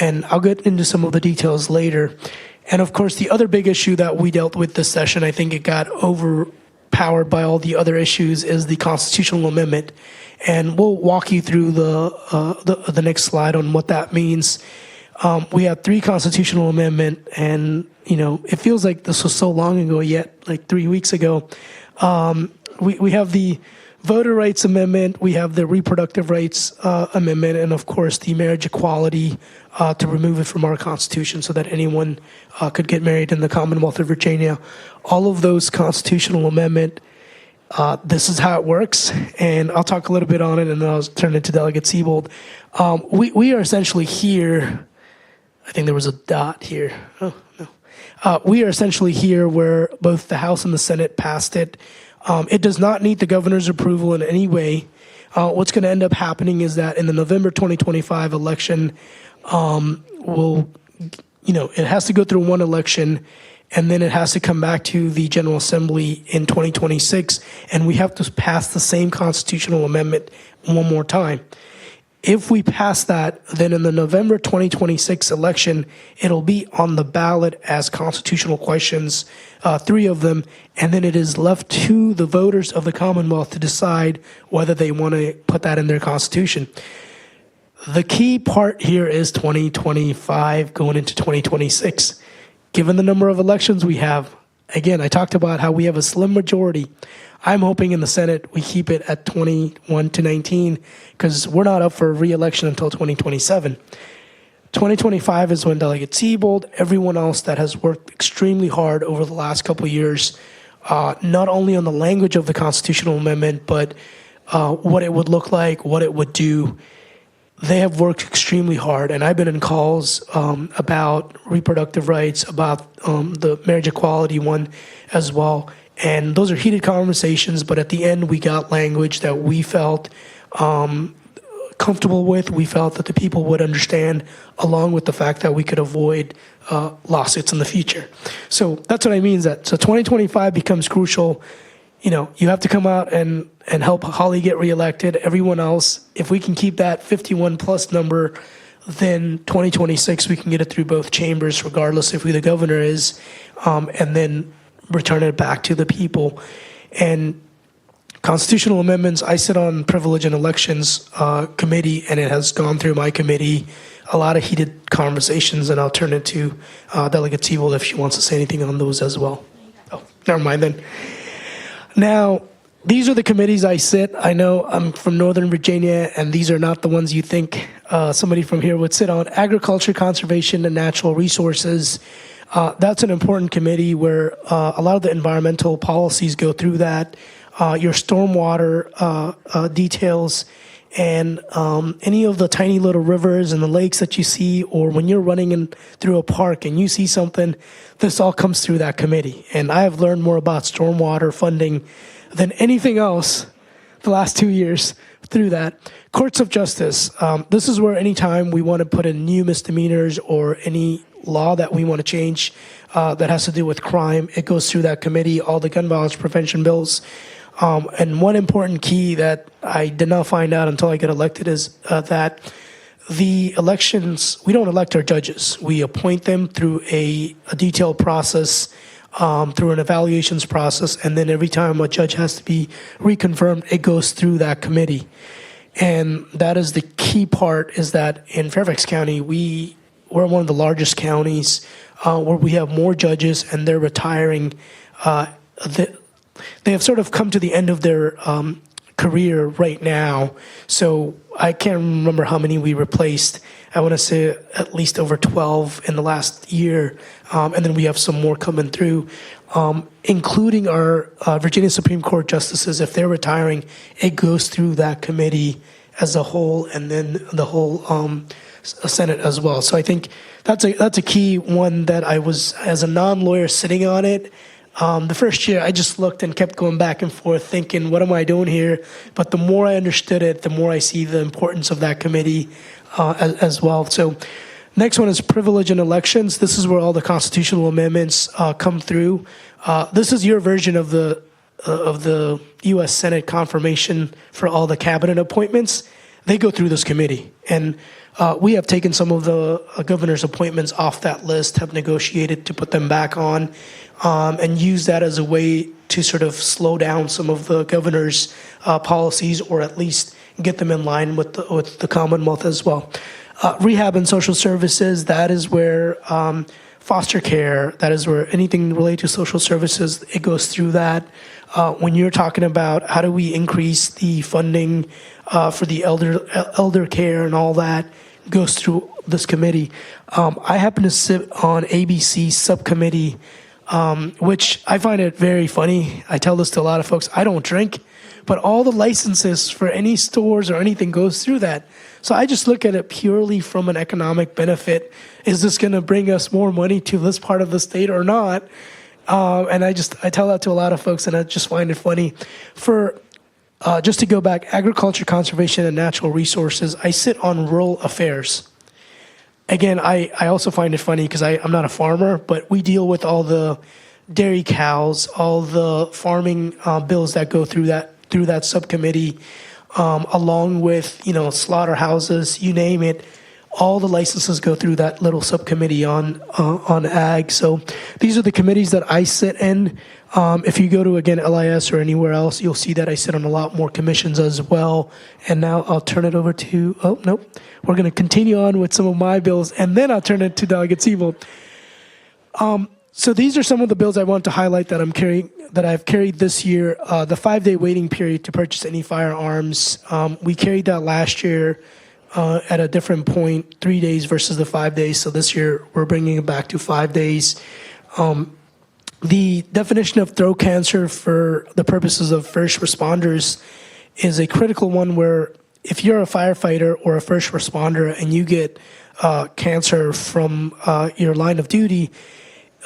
[SPEAKER 2] And I'll get into some of the details later. And of course, the other big issue that we dealt with this session, I think it got overpowered by all the other issues, is the constitutional amendment. And we'll walk you through the next slide on what that means. We have 3 constitutional amendment, and it feels like this was so long ago, yet like 3 weeks ago. We have the voter rights amendment, we have the reproductive rights amendment, and of course the marriage equality to remove it from our Constitution so that anyone could get married in the Commonwealth of Virginia. All of those constitutional amendment, this is how it works, and I'll talk a little bit on it, and then I'll turn it to Delegate Seibold. We are essentially here. I think there was a dot here. Oh, no. We are essentially here where both the House and the Senate passed it. It does not need the governor's approval in any way. What's going to end up happening is that in the November 2025 election, it has to go through one election, and then it has to come back to the General Assembly in 2026, and we have to pass the same constitutional amendment one more time. If we pass that, then in the November 2026 election, it'll be on the ballot as constitutional questions, 3 of them, and then it is left to the voters of the Commonwealth to decide whether they want to put that in their constitution. The key part here is 2025 going into 2026. Given the number of elections we have, again, I talked about how we have a slim majority. I'm hoping in the Senate we keep it at 21 to 19 because we're not up for re-election until 2027. 2025 is when Delegate Seibold, everyone else that has worked extremely hard over the last couple of years, not only on the language of the constitutional amendment, but what it would look like, what it would do. They have worked extremely hard, and I've been in calls about reproductive rights, about the marriage equality one as well. And those are heated conversations, but at the end, we got language that we felt comfortable with. We felt that the people would understand, along with the fact that we could avoid lawsuits in the future. So that's what I mean. So 2025 becomes crucial. You have to come out and help Holly get reelected. Everyone else, if we can keep that 51 plus number, then 2026 we can get it through both chambers, regardless of who the governor is, and then return it back to the people. And constitutional amendments, I sit on Privilege and Elections Committee, and it has gone through my committee. A lot of heated conversations, and I'll turn it to Delegate Seibold if she wants to say anything on those as well. Oh, never mind then. Now, these are the committees I sit. I know I'm from Northern Virginia, and these are not the ones you think somebody from here would sit on. Agriculture, Conservation, and Natural Resources. That's an important committee where a lot of the environmental policies go through that. Your stormwater details and any of the tiny little rivers and the lakes that you see, or when you're running through a park and you see something, this all comes through that committee. And I have learned more about stormwater funding than anything else the last 2 years through that. Courts of justice. This is where anytime we want to put in new misdemeanors or any law that we want to change that has to do with crime, it goes through that committee, all the gun violence prevention bills. And one important key that I did not find out until I got elected is that the elections, we don't elect our judges. We appoint them through a detailed process, through an evaluations process, and then every time a judge has to be reconfirmed, it goes through that committee. And that is the key part, is that in Fairfax County, we're one of the largest counties where we have more judges, and they're retiring. They have sort of come to the end of their career right now. So I can't remember how many we replaced. I want to say at least over 12 in the last year. And then we have some more coming through, including our Virginia Supreme Court justices. If they're retiring, it goes through that committee as a whole, and then the whole Senate as well. So I think that's a key one that I was, as a non-lawyer, sitting on it. The first year, I just looked and kept going back and forth thinking, what am I doing here? But the more I understood it, the more I see the importance of that committee as well. So next one is privilege and elections. This is where all the constitutional amendments come through. This is your version of the U.S. Senate confirmation for all the cabinet appointments. They go through this committee. And we have taken some of the governor's appointments off that list, have negotiated to put them back on, and use that as a way to sort of slow down some of the governor's policies, or at least get them in line with the Commonwealth as well. Rehab and social services, that is where foster care, that is where anything related to social services, it goes through that. When you're talking about how do we increase the funding for the elder care and all that, goes through this committee. I happen to sit on ABC's subcommittee, which I find it very funny. I tell this to a lot of folks. I don't drink, but all the licenses for any stores or anything goes through that. So I just look at it purely from an economic benefit. Is this going to bring us more money to this part of the state or not? And I tell that to a lot of folks, and I just find it funny. For just to go back, agriculture, conservation, and natural resources, I sit on rural affairs. Again, I also find it funny because I'm not a farmer, but we deal with all the dairy cows, all the farming bills that go through that subcommittee, along with slaughterhouses, you name it. All the licenses go through that little subcommittee on ag. So these are the committees that I sit in. If you go to, again, LIS or anywhere else, you'll see that I sit on a lot more commissions as well. And now I'll turn it over to, we're going to continue on with some of my bills, and then I'll turn it to Delegate Seibold. So these are some of the bills I want to highlight that I've carried this year. The 5-day waiting period to purchase any firearms. We carried that last year at a different point, 3 days versus the 5 days. So this year we're bringing it back to 5 days. The definition of throat cancer for the purposes of first responders is a critical one, where if you're a firefighter or a first responder and you get cancer from your line of duty,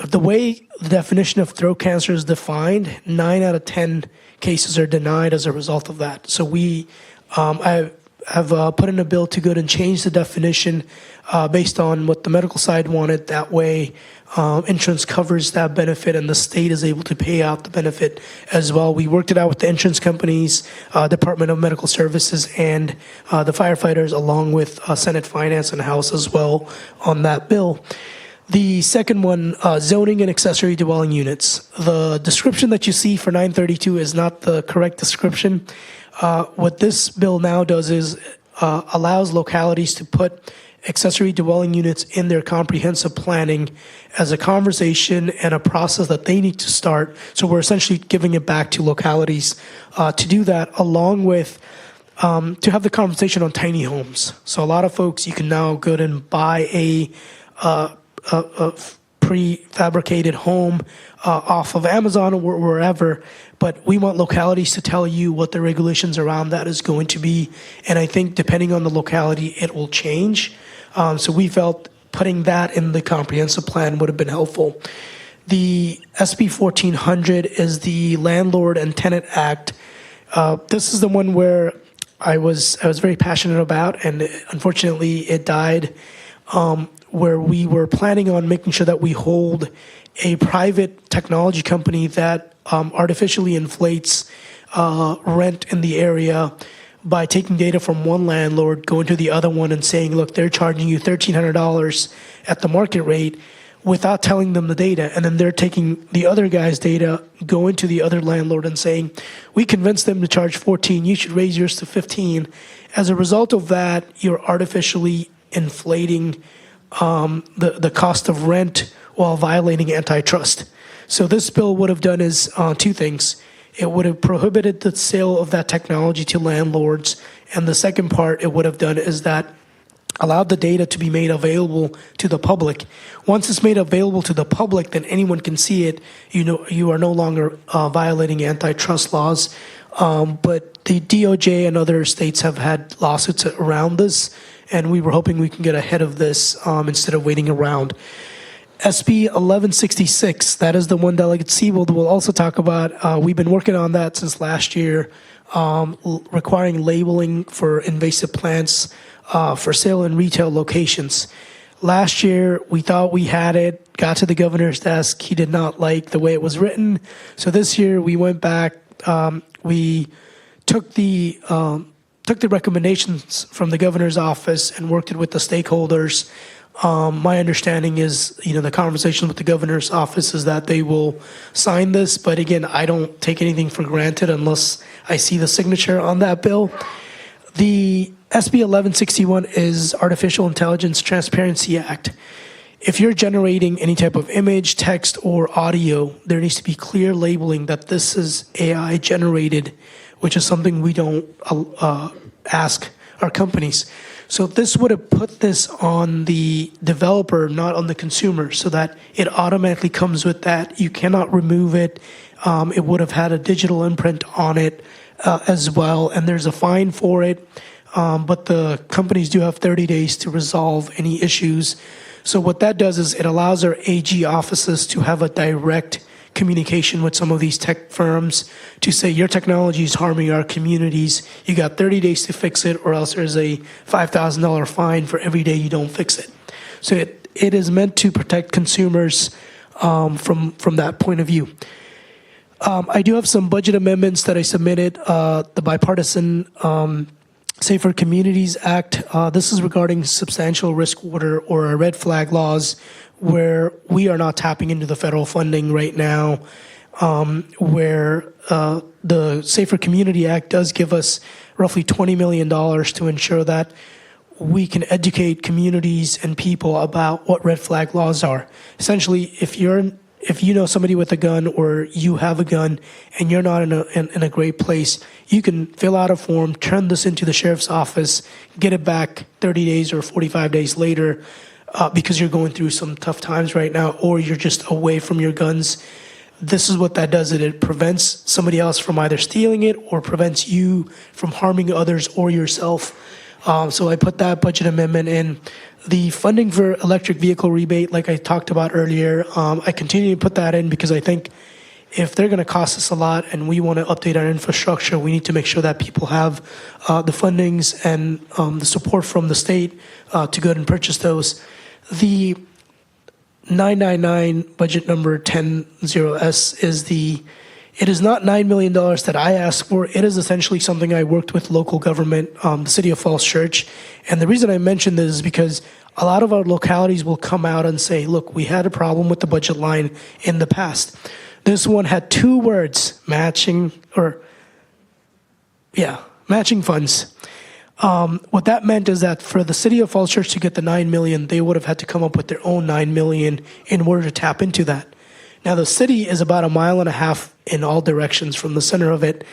[SPEAKER 2] the way the definition of throat cancer is defined, 9 out of 10 cases are denied as a result of that. So I have put in a bill to go and change the definition based on what the medical side wanted. That way, insurance covers that benefit, and the state is able to pay out the benefit as well. We worked it out with the insurance companies, Department of Medical Services, and the firefighters, along with Senate Finance and House as well on that bill. The second one, zoning and accessory dwelling units. The description that you see for 932 is not the correct description. What this bill now does is allows localities to put accessory dwelling units in their comprehensive planning as a conversation and a process that they need to start. So we're essentially giving it back to localities to do that, along with to have the conversation on tiny homes. So a lot of folks, you can now go and buy a prefabricated home off of Amazon or wherever, but we want localities to tell you what the regulations around that is going to be. And I think depending on the locality, it will change. So we felt putting that in the comprehensive plan would have been helpful. The SB 1400 is the Landlord and Tenant Act. This is the one where I was very passionate about, and unfortunately it died, where we were planning on making sure that we hold a private technology company that artificially inflates rent in the area by taking data from one landlord, going to the other one and saying, look, they're charging you $1,300 at the market rate, without telling them the data. And then they're taking the other guy's data, going to the other landlord and saying, we convinced them to charge 14, you should raise yours to 15. As a result of that, you're artificially inflating the cost of rent while violating antitrust. So this bill would have done is two things. It would have prohibited the sale of that technology to landlords. And the second part it would have done is that allowed the data to be made available to the public. Once it's made available to the public, then anyone can see it. You are no longer violating antitrust laws. But the DOJ and other states have had lawsuits around this, and we were hoping we can get ahead of this instead of waiting around. SB 1166, that is the one Delegate Seibold will also talk about. We've been working on that since last year, requiring labeling for invasive plants for sale in retail locations. Last year, we thought we had it, got to the governor's desk. He did not like the way it was written. So this year, we went back. We took the recommendations from the governor's office and worked it with the stakeholders. My understanding is, the conversation with the governor's office is that they will sign this. But again, I don't take anything for granted unless I see the signature on that bill. The SB 1161 is Artificial Intelligence Transparency Act. If you're generating any type of image, text, or audio, there needs to be clear labeling that this is AI generated, which is something we don't ask our companies. So this would have put this on the developer, not on the consumer, so that it automatically comes with that. You cannot remove it. It would have had a digital imprint on it as well, and there's a fine for it. But the companies do have 30 days to resolve any issues. So what that does is it allows our AG offices to have a direct communication with some of these tech firms to say, your technology is harming our communities. You got 30 days to fix it, or else there's a $5,000 fine for every day you don't fix it. So it is meant to protect consumers from that point of view. I do have some budget amendments that I submitted. The bipartisan Safer Communities Act. This is regarding substantial risk water or red flag laws, where we are not tapping into the federal funding right now, where the Safer Community Act does give us roughly $20 million to ensure that we can educate communities and people about what red flag laws are. Essentially, if you know somebody with a gun, or you have a gun and you're not in a great place, you can fill out a form, turn this into the sheriff's office, get it back 30 days or 45 days later, because you're going through some tough times right now, or you're just away from your guns. This is what that does. It prevents somebody else from either stealing it or prevents you from harming others or yourself. So I put that budget amendment in. The funding for electric vehicle rebate, like I talked about earlier, I continue to put that in because I think if they're going to cost us a lot and we want to update our infrastructure, we need to make sure that people have the fundings and the support from the state to go ahead and purchase those. The 999 budget number 100S it is not $9 million that I asked for. It is essentially something I worked with local government, the City of Falls Church. And the reason I mention this is because a lot of our localities will come out and say, look, we had a problem with the budget line in the past. This one had two words, matching funds. What that meant is that for the City of Falls Church to get the $9 million, they would have had to come up with their own $9 million in order to tap into that. Now, the city is about 1.5 miles in all directions from the center of it,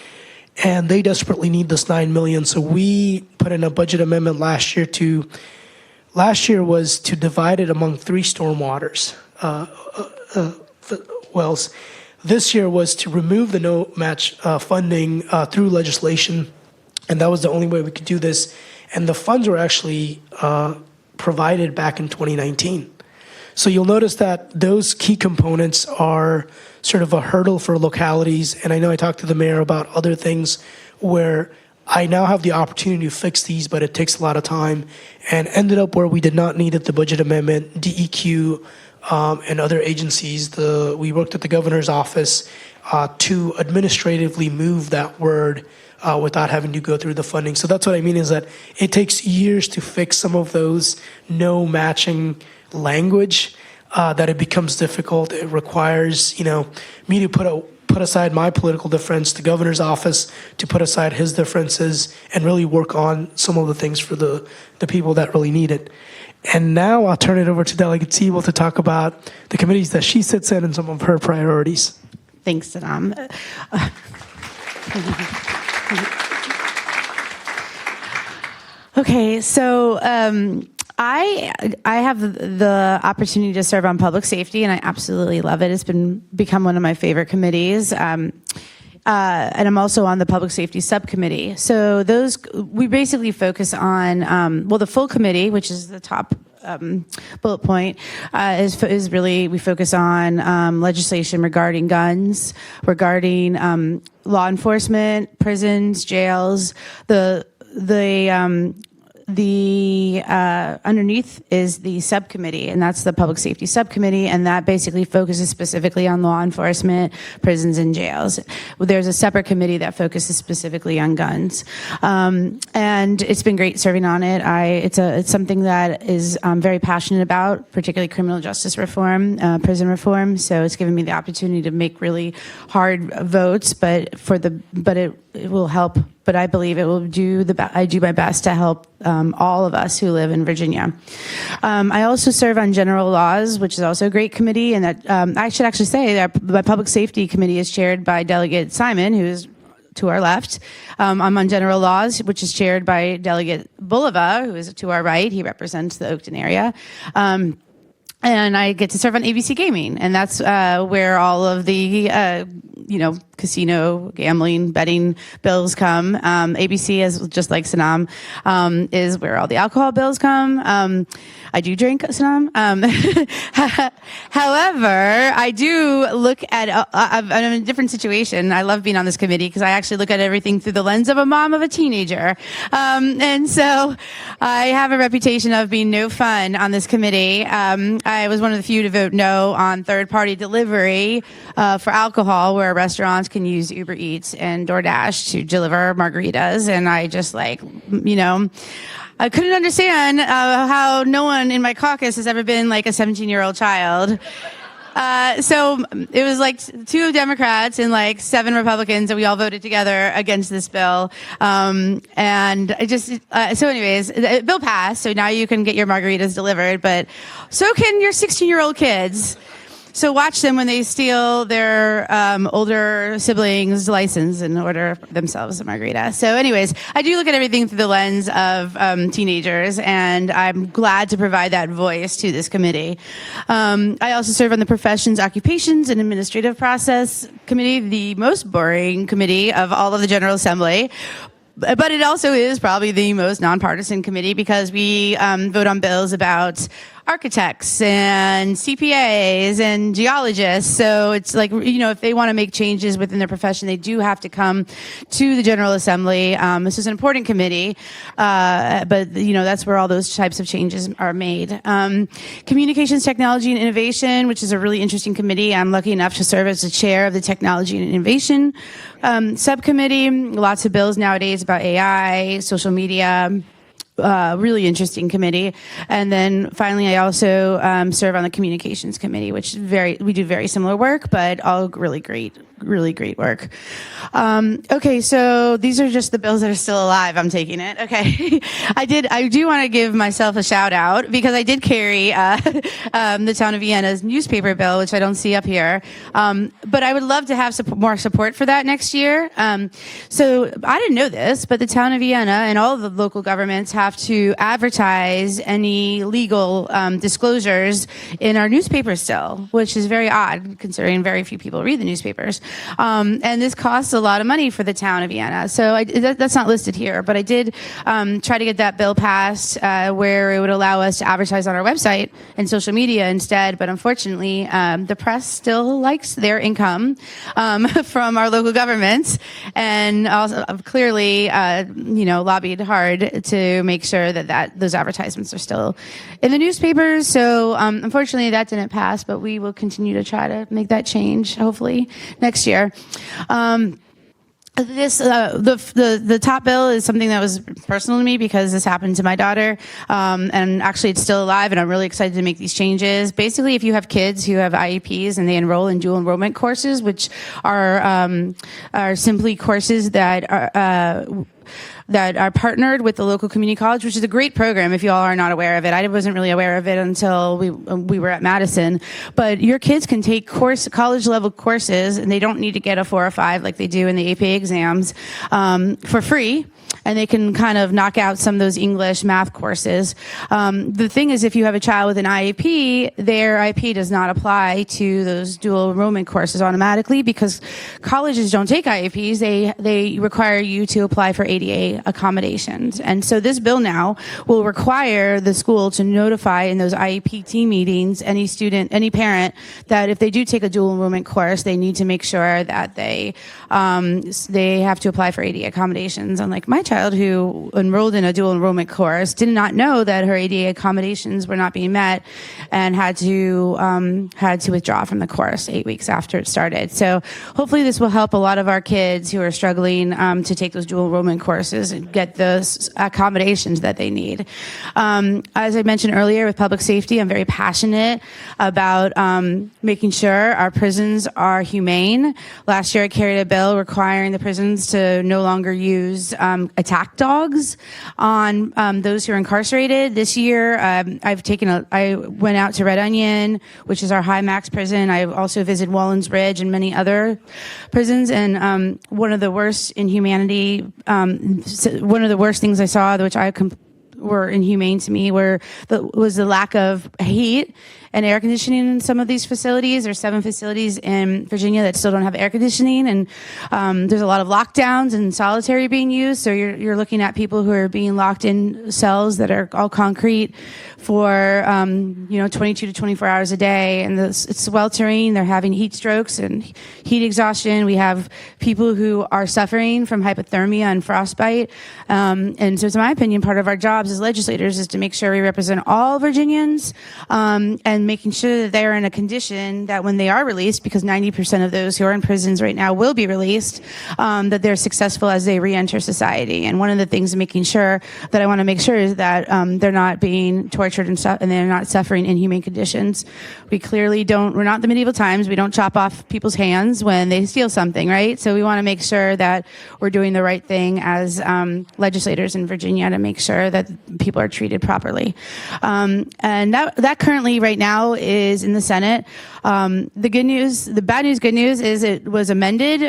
[SPEAKER 2] and they desperately need this $9 million. So we put in a budget amendment last year was to divide it among 3 stormwaters wells. This year was to remove the no match funding through legislation, and that was the only way we could do this. And the funds were actually provided back in 2019. So you'll notice that those key components are sort of a hurdle for localities. And I know I talked to the mayor about other things where I now have the opportunity to fix these, but it takes a lot of time, and ended up where we did not need it, the budget amendment, DEQ, and other agencies. We worked at the governor's office to administratively move that word without having to go through the funding. So that's what I mean is that it takes years to fix some of those no matching language, that it becomes difficult. It requires, me to put aside my political difference, the governor's office to put aside his differences and really work on some of the things for the people that really need it. And now I'll turn it over to Delegate Seibold to talk about the committees that she sits in and some of her priorities.
[SPEAKER 5] Thanks, Saddam. Okay, so I have the opportunity to serve on public safety, and I absolutely love it. It's become one of my favorite committees. And I'm also on the public safety subcommittee. So we basically focus on, the full committee, which is the top bullet point, is really, we focus on legislation regarding guns, regarding law enforcement, prisons, jails. The underneath is the subcommittee, and that's the public safety subcommittee, and that basically focuses specifically on law enforcement, prisons, and jails. There's a separate committee that focuses specifically on guns, and it's been great serving on it. It's something that is very passionate about, particularly criminal justice reform, prison reform. So it's given me the opportunity to make really hard votes, but it will help. But I believe it will I do my best to help all of us who live in Virginia. I also serve on general laws, which is also a great committee. And that I should actually say that my public safety committee is chaired by Delegate Simon, who is to our left. I'm on general laws, which is chaired by Delegate Bulova, who is to our right. He represents the Oakton area. And I get to serve on ABC Gaming, and that's where all of the casino, gambling, betting bills come. ABC is just like Saddam, is where all the alcohol bills come. I do drink, Saddam. However, I do look at, I'm in a different situation. I love being on this committee because I actually look at everything through the lens of a mom of a teenager. And so I have a reputation of being no fun on this committee. I was one of the few to vote no on third-party delivery for alcohol, where restaurants can use Uber Eats and DoorDash to deliver margaritas. And I just I couldn't understand how no one in my caucus has ever been like a 17-year-old child. So it was like 2 Democrats and like 7 Republicans, and we all voted together against this bill. And I just, so anyways, the bill passed, so now you can get your margaritas delivered, but so can your 16-year-old kids. So watch them when they steal their older siblings' license and order themselves a margarita. So anyways, I do look at everything through the lens of teenagers, and I'm glad to provide that voice to this committee. I also serve on the Professions, Occupations, and Administrative Process Committee, the most boring committee of all of the General Assembly. But it also is probably the most nonpartisan committee because we vote on bills about architects and CPAs and geologists. So it's like, if they want to make changes within their profession, they do have to come to the General Assembly. This is an important committee, but that's where all those types of changes are made. Communications, Technology, and Innovation, which is a really interesting committee. I'm lucky enough to serve as the chair of the Technology and Innovation subcommittee. Lots of bills nowadays about AI, social media. Really interesting committee. And then finally, I also serve on the Communications Committee, which we do very similar work, but all really great work. Okay, so these are just the bills that are still alive. I'm taking it. Okay. I do want to give myself a shout out because I did carry the town of Vienna's newspaper bill, which I don't see up here. But I would love to have more support for that next year. So I didn't know this, but the town of Vienna and all of the local governments have have to advertise any legal disclosures in our newspapers still, which is very odd considering very few people read the newspapers. And this costs a lot of money for the town of Vienna. So that's not listed here, but I did try to get that bill passed where it would allow us to advertise on our website and social media instead. But unfortunately, the press still likes their income from our local governments, and also clearly, lobbied hard to make sure that those advertisements are still in the newspapers. So unfortunately, that didn't pass, but we will continue to try to make that change, hopefully next year. The top bill is something that was personal to me because this happened to my daughter, and actually it's still alive, and I'm really excited to make these changes. Basically, if you have kids who have IEPs and they enroll in dual enrollment courses, which are simply courses that are partnered with the local community college, which is a great program if you all are not aware of it. I wasn't really aware of it until we were at Madison. But your kids can take college-level courses, and they don't need to get a 4 or 5 like they do in the APA exams for free. And they can kind of knock out some of those English math courses. The thing is, if you have a child with an IEP, their IEP does not apply to those dual enrollment courses automatically because colleges don't take IEPs. They require you to apply for ADA accommodations. And so this bill now will require the school to notify in those IEP team meetings any student, any parent, that if they do take a dual enrollment course, they need to make sure that they have to apply for ADA accommodations. Unlike my child who enrolled in a dual enrollment course did not know that her ADA accommodations were not being met and had to withdraw from the course 8 weeks after it started. So hopefully this will help a lot of our kids who are struggling to take those dual enrollment courses and get those accommodations that they need. As I mentioned earlier with public safety, I'm very passionate about making sure our prisons are humane. Last year I carried a bill requiring the prisons to no longer use attack dogs on those who are incarcerated. This year, I went out to Red Onion, which is our high max prison. I also visited Wallens Ridge and many other prisons. And one of the worst inhumanity, one of the worst things I saw, which were inhumane to me, was the lack of heat and air conditioning in some of these facilities. There's 7 facilities in Virginia that still don't have air conditioning, and there's a lot of lockdowns and solitary being used. So you're looking at people who are being locked in cells that are all concrete for 22 to 24 hours a day, and it's sweltering. They're having heat strokes and heat exhaustion. We have people who are suffering from hypothermia and frostbite. And so, it's my opinion, part of our jobs as legislators is to make sure we represent all Virginians and making sure that they are in a condition that when they are released, because 90% of those who are in prisons right now will be released, that they're successful as they re-enter society. And one of the things making sure that I want to make sure is that they're not being tortured and they're not suffering inhumane conditions. We're not the medieval times. We don't chop off people's hands when they steal something, right? So we want to make sure that we're doing the right thing as legislators in Virginia to make sure that people are treated properly. And that currently right now is in the Senate. The bad news, good news is it was amended.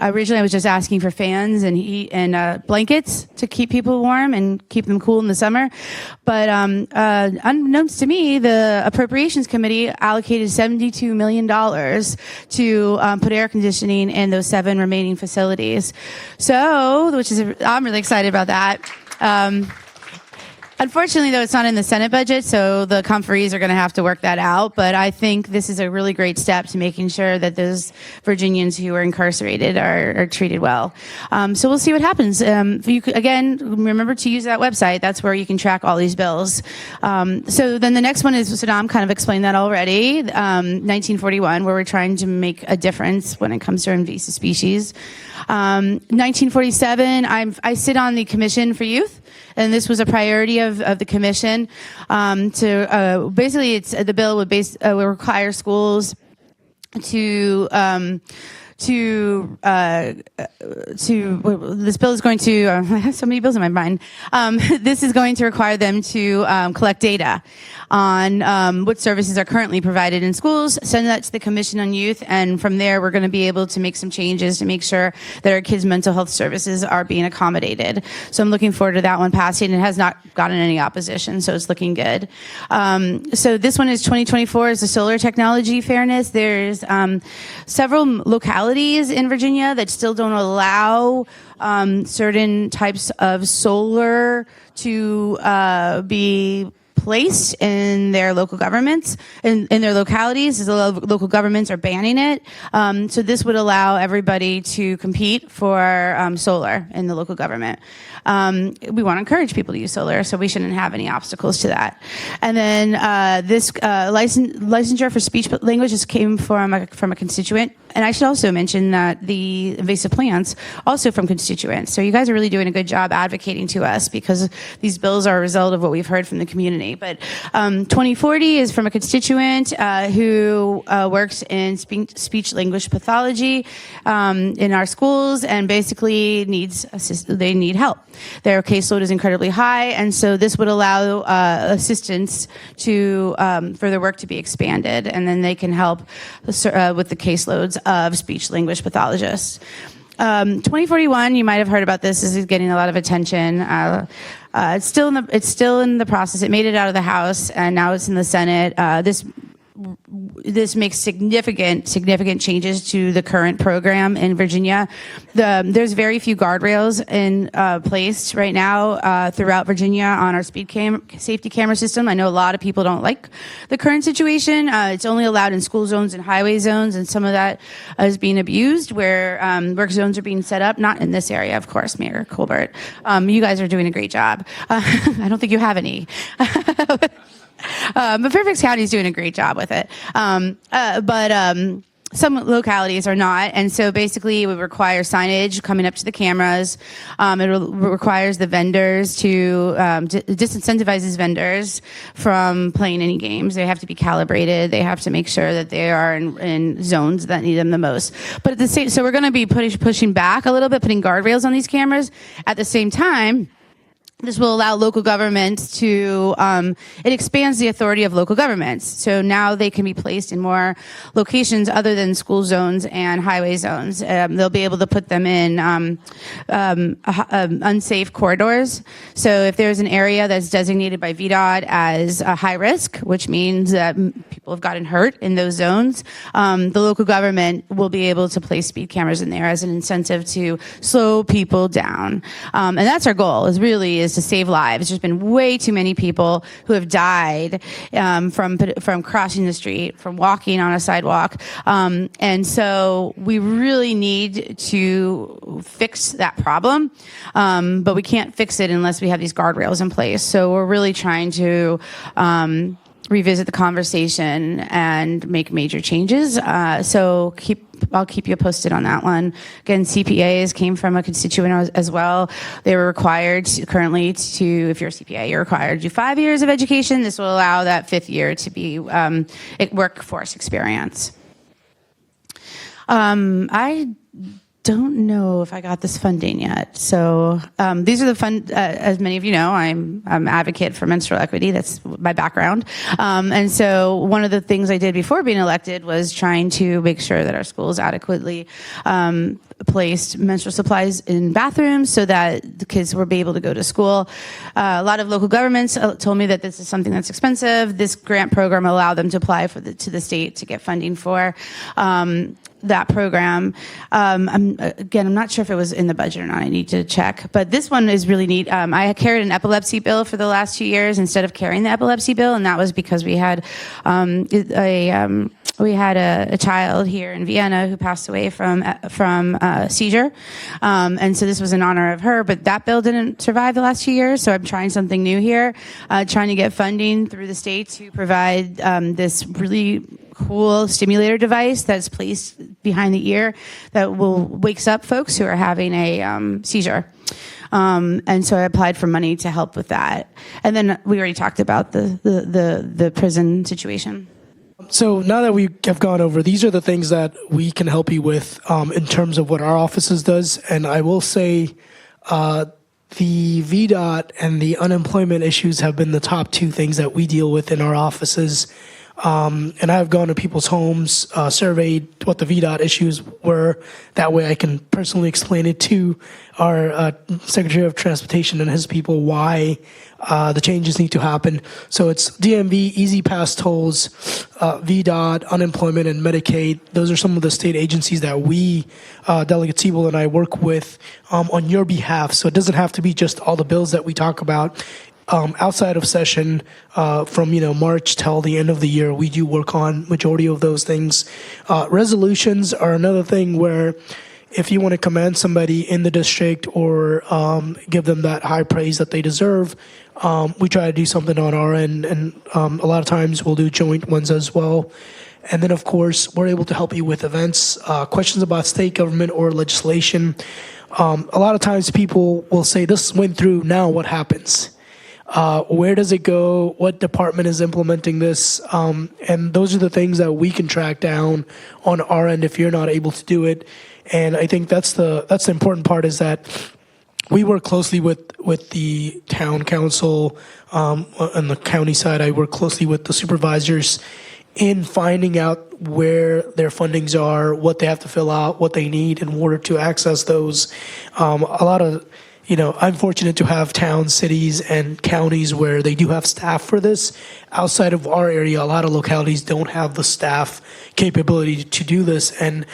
[SPEAKER 5] Originally I was just asking for fans and heat and blankets to keep people warm and keep them cool in the summer. But unbeknownst to me, the Appropriations Committee allocated $72 million to put air conditioning in those 7 remaining facilities. So, I'm really excited about that. Unfortunately, though, it's not in the Senate budget, so the conferees are going to have to work that out. But I think this is a really great step to making sure that those Virginians who are incarcerated are treated well. So we'll see what happens. Again, remember to use that website. That's where you can track all these bills. So then the next one is, Saddam kind of explained that already, 1941, where we're trying to make a difference when it comes to invasive species. 1947, I sit on the Commission for Youth. And this was a priority of the commission basically the bill would require schools to this bill is going to, I have so many bills in my mind. This is going to require them to collect data on what services are currently provided in schools, send that to the Commission on Youth, and from there we're going to be able to make some changes to make sure that our kids' mental health services are being accommodated. So I'm looking forward to that one passing. It has not gotten any opposition, so it's looking good. So this one is 2024 is the solar technology fairness. There's several localities in Virginia that still don't allow certain types of solar to be placed in their local governments, in their localities. The local governments are banning it. So this would allow everybody to compete for solar in the local government. We want to encourage people to use solar, so we shouldn't have any obstacles to that. And then this licensure for speech languages came from a constituent. And I should also mention that the invasive plants also from constituents. So you guys are really doing a good job advocating to us because these bills are a result of what we've heard from the community. But 2040 is from a constituent who works in speech language pathology in our schools and basically they need help. Their caseload is incredibly high, and so this would allow assistance to for their work to be expanded, and then they can help with the caseloads of speech language pathologists. 2041, you might have heard about this. This is getting a lot of attention. It's still in the process. It made it out of the House, and now it's in the Senate. This makes significant changes to the current program in Virginia. There's very few guardrails in place right now throughout Virginia on our safety camera system. I know a lot of people don't like the current situation. It's only allowed in school zones and highway zones, and some of that is being abused where work zones are being set up. Not in this area, of course, Mayor Colbert. You guys are doing a great job. I don't think you have any. But Fairfax County is doing a great job with it. But some localities are not. And so basically it would require signage coming up to the cameras. It requires the vendors to disincentivize vendors from playing any games. They have to be calibrated. They have to make sure that they are in zones that need them the most. But at the same, so we're going to be pushing back a little bit, putting guardrails on these cameras. At the same time, this will allow local governments to, it expands the authority of local governments. So now they can be placed in more locations other than school zones and highway zones. They'll be able to put them in unsafe corridors. So if there's an area that's designated by VDOT as a high risk, which means that people have gotten hurt in those zones, the local government will be able to place speed cameras in there as an incentive to slow people down. And that's our goal, is to save lives. There's been way too many people who have died from crossing the street, from walking on a sidewalk. And so we really need to fix that problem. But we can't fix it unless we have these guardrails in place. So we're really trying to revisit the conversation and make major changes. So I'll keep you posted on that one. Again, CPAs came from a constituent as well. They were required currently to, if you're a CPA, you're required to do 5 years of education. This will allow that 5th year to be workforce experience. I don't know if I got this funding yet. So these are the fund. As many of you know, I'm an advocate for menstrual equity. That's my background. And so one of the things I did before being elected was trying to make sure that our schools adequately placed menstrual supplies in bathrooms so that the kids would be able to go to school. A lot of local governments told me that this is something that's expensive. This grant program allowed them to apply to the state to get funding for that program. I'm not sure if it was in the budget or not. I need to check. But this one is really neat. I carried an epilepsy bill for the last 2 years instead of carrying the epilepsy bill, and that was because we had a child here in Vienna who passed away from seizure, and so this was in honor of her. But that bill didn't survive the last 2 years, so I'm trying something new here, trying to get funding through the state to provide this really cool stimulator device that's placed behind the ear that wakes up folks who are having a seizure. And so I applied for money to help with that. And then we already talked about the prison situation.
[SPEAKER 2] So now that we have gone over, these are the things that we can help you with in terms of what our offices does. And I will say the VDOT and the unemployment issues have been the top two things that we deal with in our offices. And I've gone to people's homes, surveyed what the VDOT issues were. That way I can personally explain it to our Secretary of Transportation and his people why the changes need to happen. So it's DMV, Easy Pass tolls, VDOT, unemployment, and Medicaid. Those are some of the state agencies that we, Delegate Seibold and I, work with on your behalf. So it doesn't have to be just all the bills that we talk about. Outside of session, from March till the end of the year, we do work on majority of those things. Resolutions are another thing where if you want to commend somebody in the district or give them that high praise that they deserve, we try to do something on our end, and a lot of times we'll do joint ones as well. And then, of course, we're able to help you with events, questions about state government or legislation. A lot of times people will say, this went through, now what happens? Where does it go? What department is implementing this? And those are the things that we can track down on our end if you're not able to do it. And I think that's the important part, is that we work closely with the town council. On the county side, I work closely with the supervisors in finding out where their fundings are, what they have to fill out, what they need in order to access those. I'm fortunate to have towns, cities, and counties where they do have staff for this. Outside of our area, a lot of localities don't have the staff capability to do this. And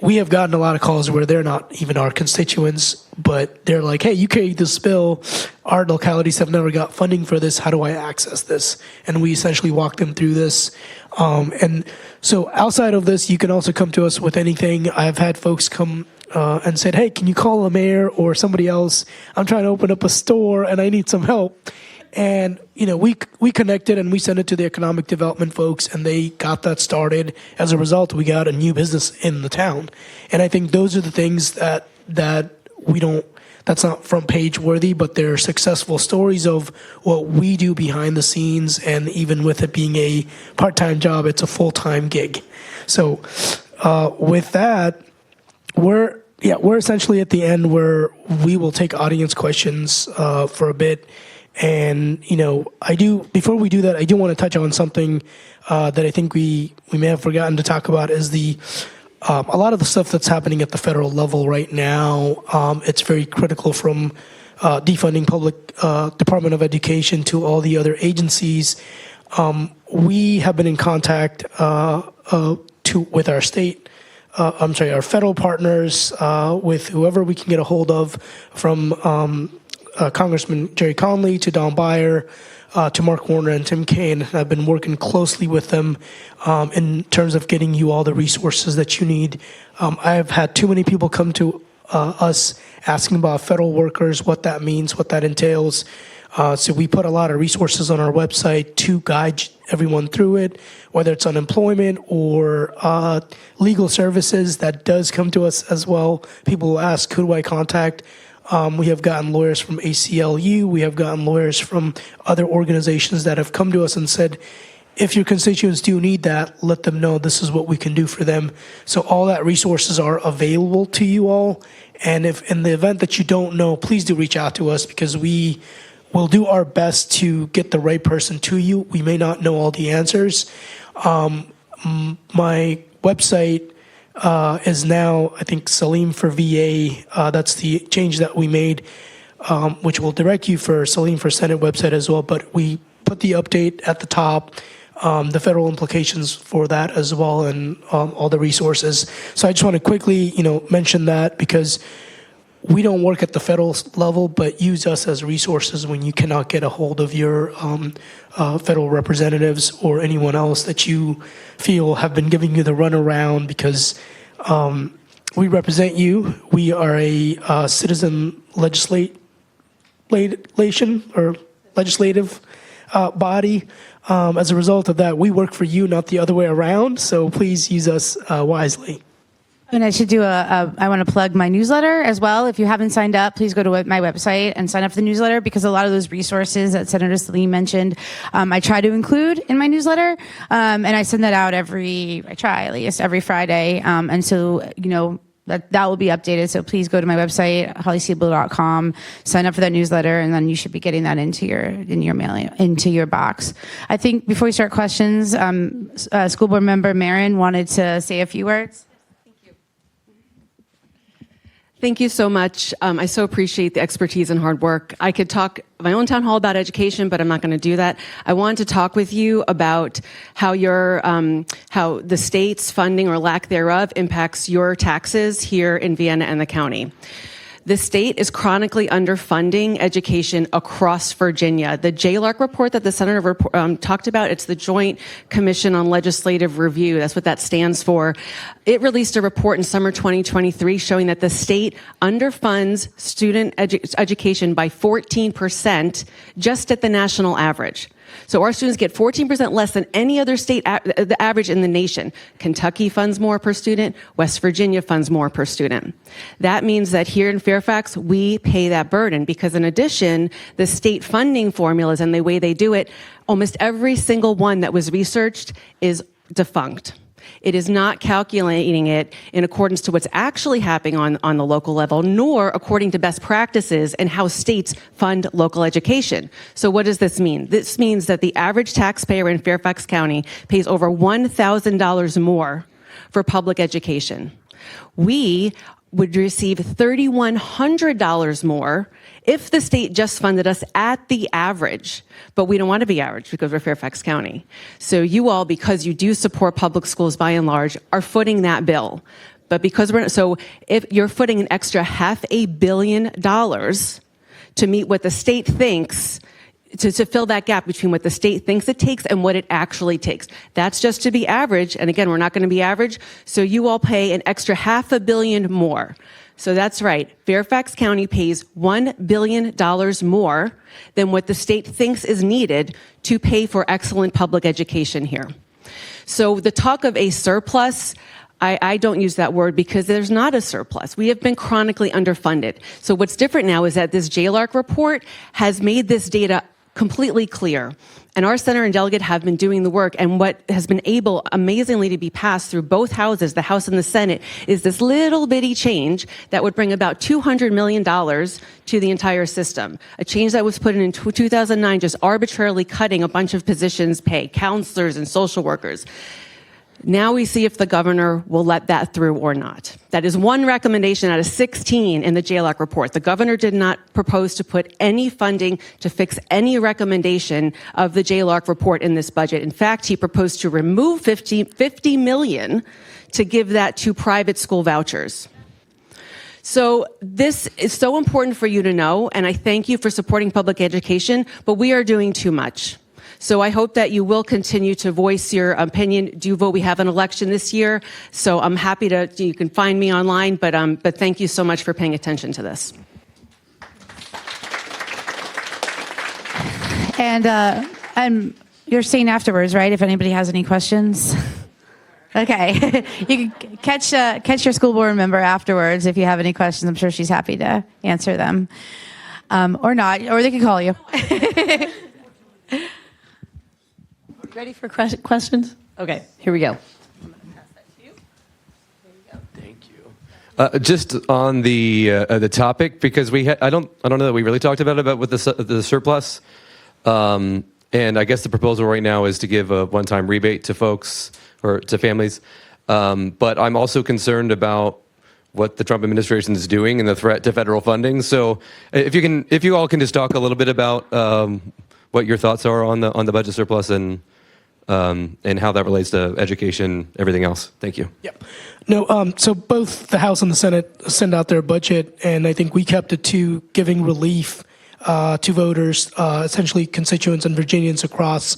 [SPEAKER 2] we have gotten a lot of calls where they're not even our constituents, but they're like, hey, you carried this bill. Our localities have never got funding for this. How do I access this? And we essentially walk them through this. And so outside of this, you can also come to us with anything. I've had folks come and said, hey, can you call the mayor or somebody else? I'm trying to open up a store and I need some help. And, we connected and we sent it to the economic development folks, and they got that started. As a result, we got a new business in the town. And I think those are the things that we don't, that's not front page worthy, but they're successful stories of what we do behind the scenes. And even with it being a part-time job, it's a full-time gig. So with that, we're essentially at the end where we will take audience questions for a bit. And, before we do that, I do want to touch on something that I think we may have forgotten to talk about, is a lot of the stuff that's happening at the federal level right now. It's very critical, from defunding public Department of Education to all the other agencies. We have been in contact with our our federal partners, with whoever we can get a hold of, from Congressman Jerry Conley to Don Beyer to Mark Warner and Tim Kaine. I've been working closely with them in terms of getting you all the resources that you need. I have had too many people come to us asking about federal workers, what that means, what that entails. So we put a lot of resources on our website to guide everyone through it, whether it's unemployment or legal services. That does come to us as well. People will ask, who do I contact? We have gotten lawyers from ACLU. We have gotten lawyers from other organizations that have come to us and said, if your constituents do need that, let them know this is what we can do for them. So all that resources are available to you all. And if in the event that you don't know, please do reach out to us, because we will do our best to get the right person to you. We may not know all the answers. My website is now, I think, Salim for VA. That's the change that we made, which will direct you for Salim for Senate website as well. But we put the update at the top, the federal implications for that as well, and all the resources. So I just want to quickly, mention that, because we don't work at the federal level, but use us as resources when you cannot get a hold of your federal representatives or anyone else that you feel have been giving you the runaround, because we represent you. We are a citizen legislative body. As a result of that, we work for you, not the other way around. So please use us wisely.
[SPEAKER 5] And I should do I want to plug my newsletter as well. If you haven't signed up, please go to my website and sign up for the newsletter, because a lot of those resources that Senator Salim mentioned, I try to include in my newsletter. And I send that out I try at least every Friday. And so, that will be updated. So please go to my website, hollyseibold.com, sign up for that newsletter, and then you should be getting that into your box. I think before we start questions, School Board Member Marin wanted to say a few words.
[SPEAKER 12] Thank you so much. I so appreciate the expertise and hard work. I could talk my own town hall about education, but I'm not going to do that. I wanted to talk with you about how how the state's funding or lack thereof impacts your taxes here in Vienna and the county. The state is chronically underfunding education across Virginia. The JLARC report that the senator talked about, it's the Joint Commission on Legislative Review. That's what that stands for. It released a report in summer 2023 showing that the state underfunds student education by 14% just at the national average. So our students get 14% less than any other state, the average in the nation. Kentucky funds more per student. West Virginia funds more per student. That means that here in Fairfax, we pay that burden because in addition, the state funding formulas and the way they do it, almost every single one that was researched is defunct. It is not calculating it in accordance to what's actually happening on the local level, nor according to best practices and how states fund local education. So what does this mean? This means that the average taxpayer in Fairfax County pays over $1,000 more for public education. We would receive $3,100 more if the state just funded us at the average, but we don't want to be average because we're Fairfax County. So you all, because you do support public schools by and large, are footing that bill. But because if you're footing an extra $500 million to meet what the state thinks, to fill that gap between what the state thinks it takes and what it actually takes. That's just to be average. And again, we're not going to be average. So you all pay an extra $500 million more. So that's right. Fairfax County pays $1 billion more than what the state thinks is needed to pay for excellent public education here. So the talk of a surplus, I don't use that word because there's not a surplus. We have been chronically underfunded. So what's different now is that this JLARC report has made this data completely clear. And our senator and delegate have been doing the work. And what has been able, amazingly, to be passed through both houses, the House and the Senate, is this little bitty change that would bring about $200 million to the entire system. A change that was put in 2009, just arbitrarily cutting a bunch of positions' pay, counselors and social workers. Now we see if the governor will let that through or not. That is one recommendation out of 16 in the JLAC report. The governor did not propose to put any funding to fix any recommendation of the JLAC report in this budget. In fact, he proposed to remove $50 million to give that to private school vouchers. So this is so important for you to know, and I thank you for supporting public education, but we are doing too much. So I hope that you will continue to voice your opinion. Do vote. We have an election this year, so I'm happy to. You can find me online, but thank you so much for paying attention to this.
[SPEAKER 5] And you're staying afterwards, right? If anybody has any questions. Okay, you can catch your school board member afterwards if you have any questions. I'm sure she's happy to answer them, or not, or they can call you.
[SPEAKER 1] Ready for questions? Okay, here we go.
[SPEAKER 13] Thank you. Just on the topic, because I don't know that we really talked about with the surplus, and I guess the proposal right now is to give a one-time rebate to folks or to families, but I'm also concerned about what the Trump administration is doing and the threat to federal funding. So if you all can just talk a little bit about what your thoughts are on the budget surplus and how that relates to education, everything else. Thank you.
[SPEAKER 2] Yep. No, so both the House and the Senate send out their budget, and I think we kept it to giving relief to voters, essentially constituents and Virginians across,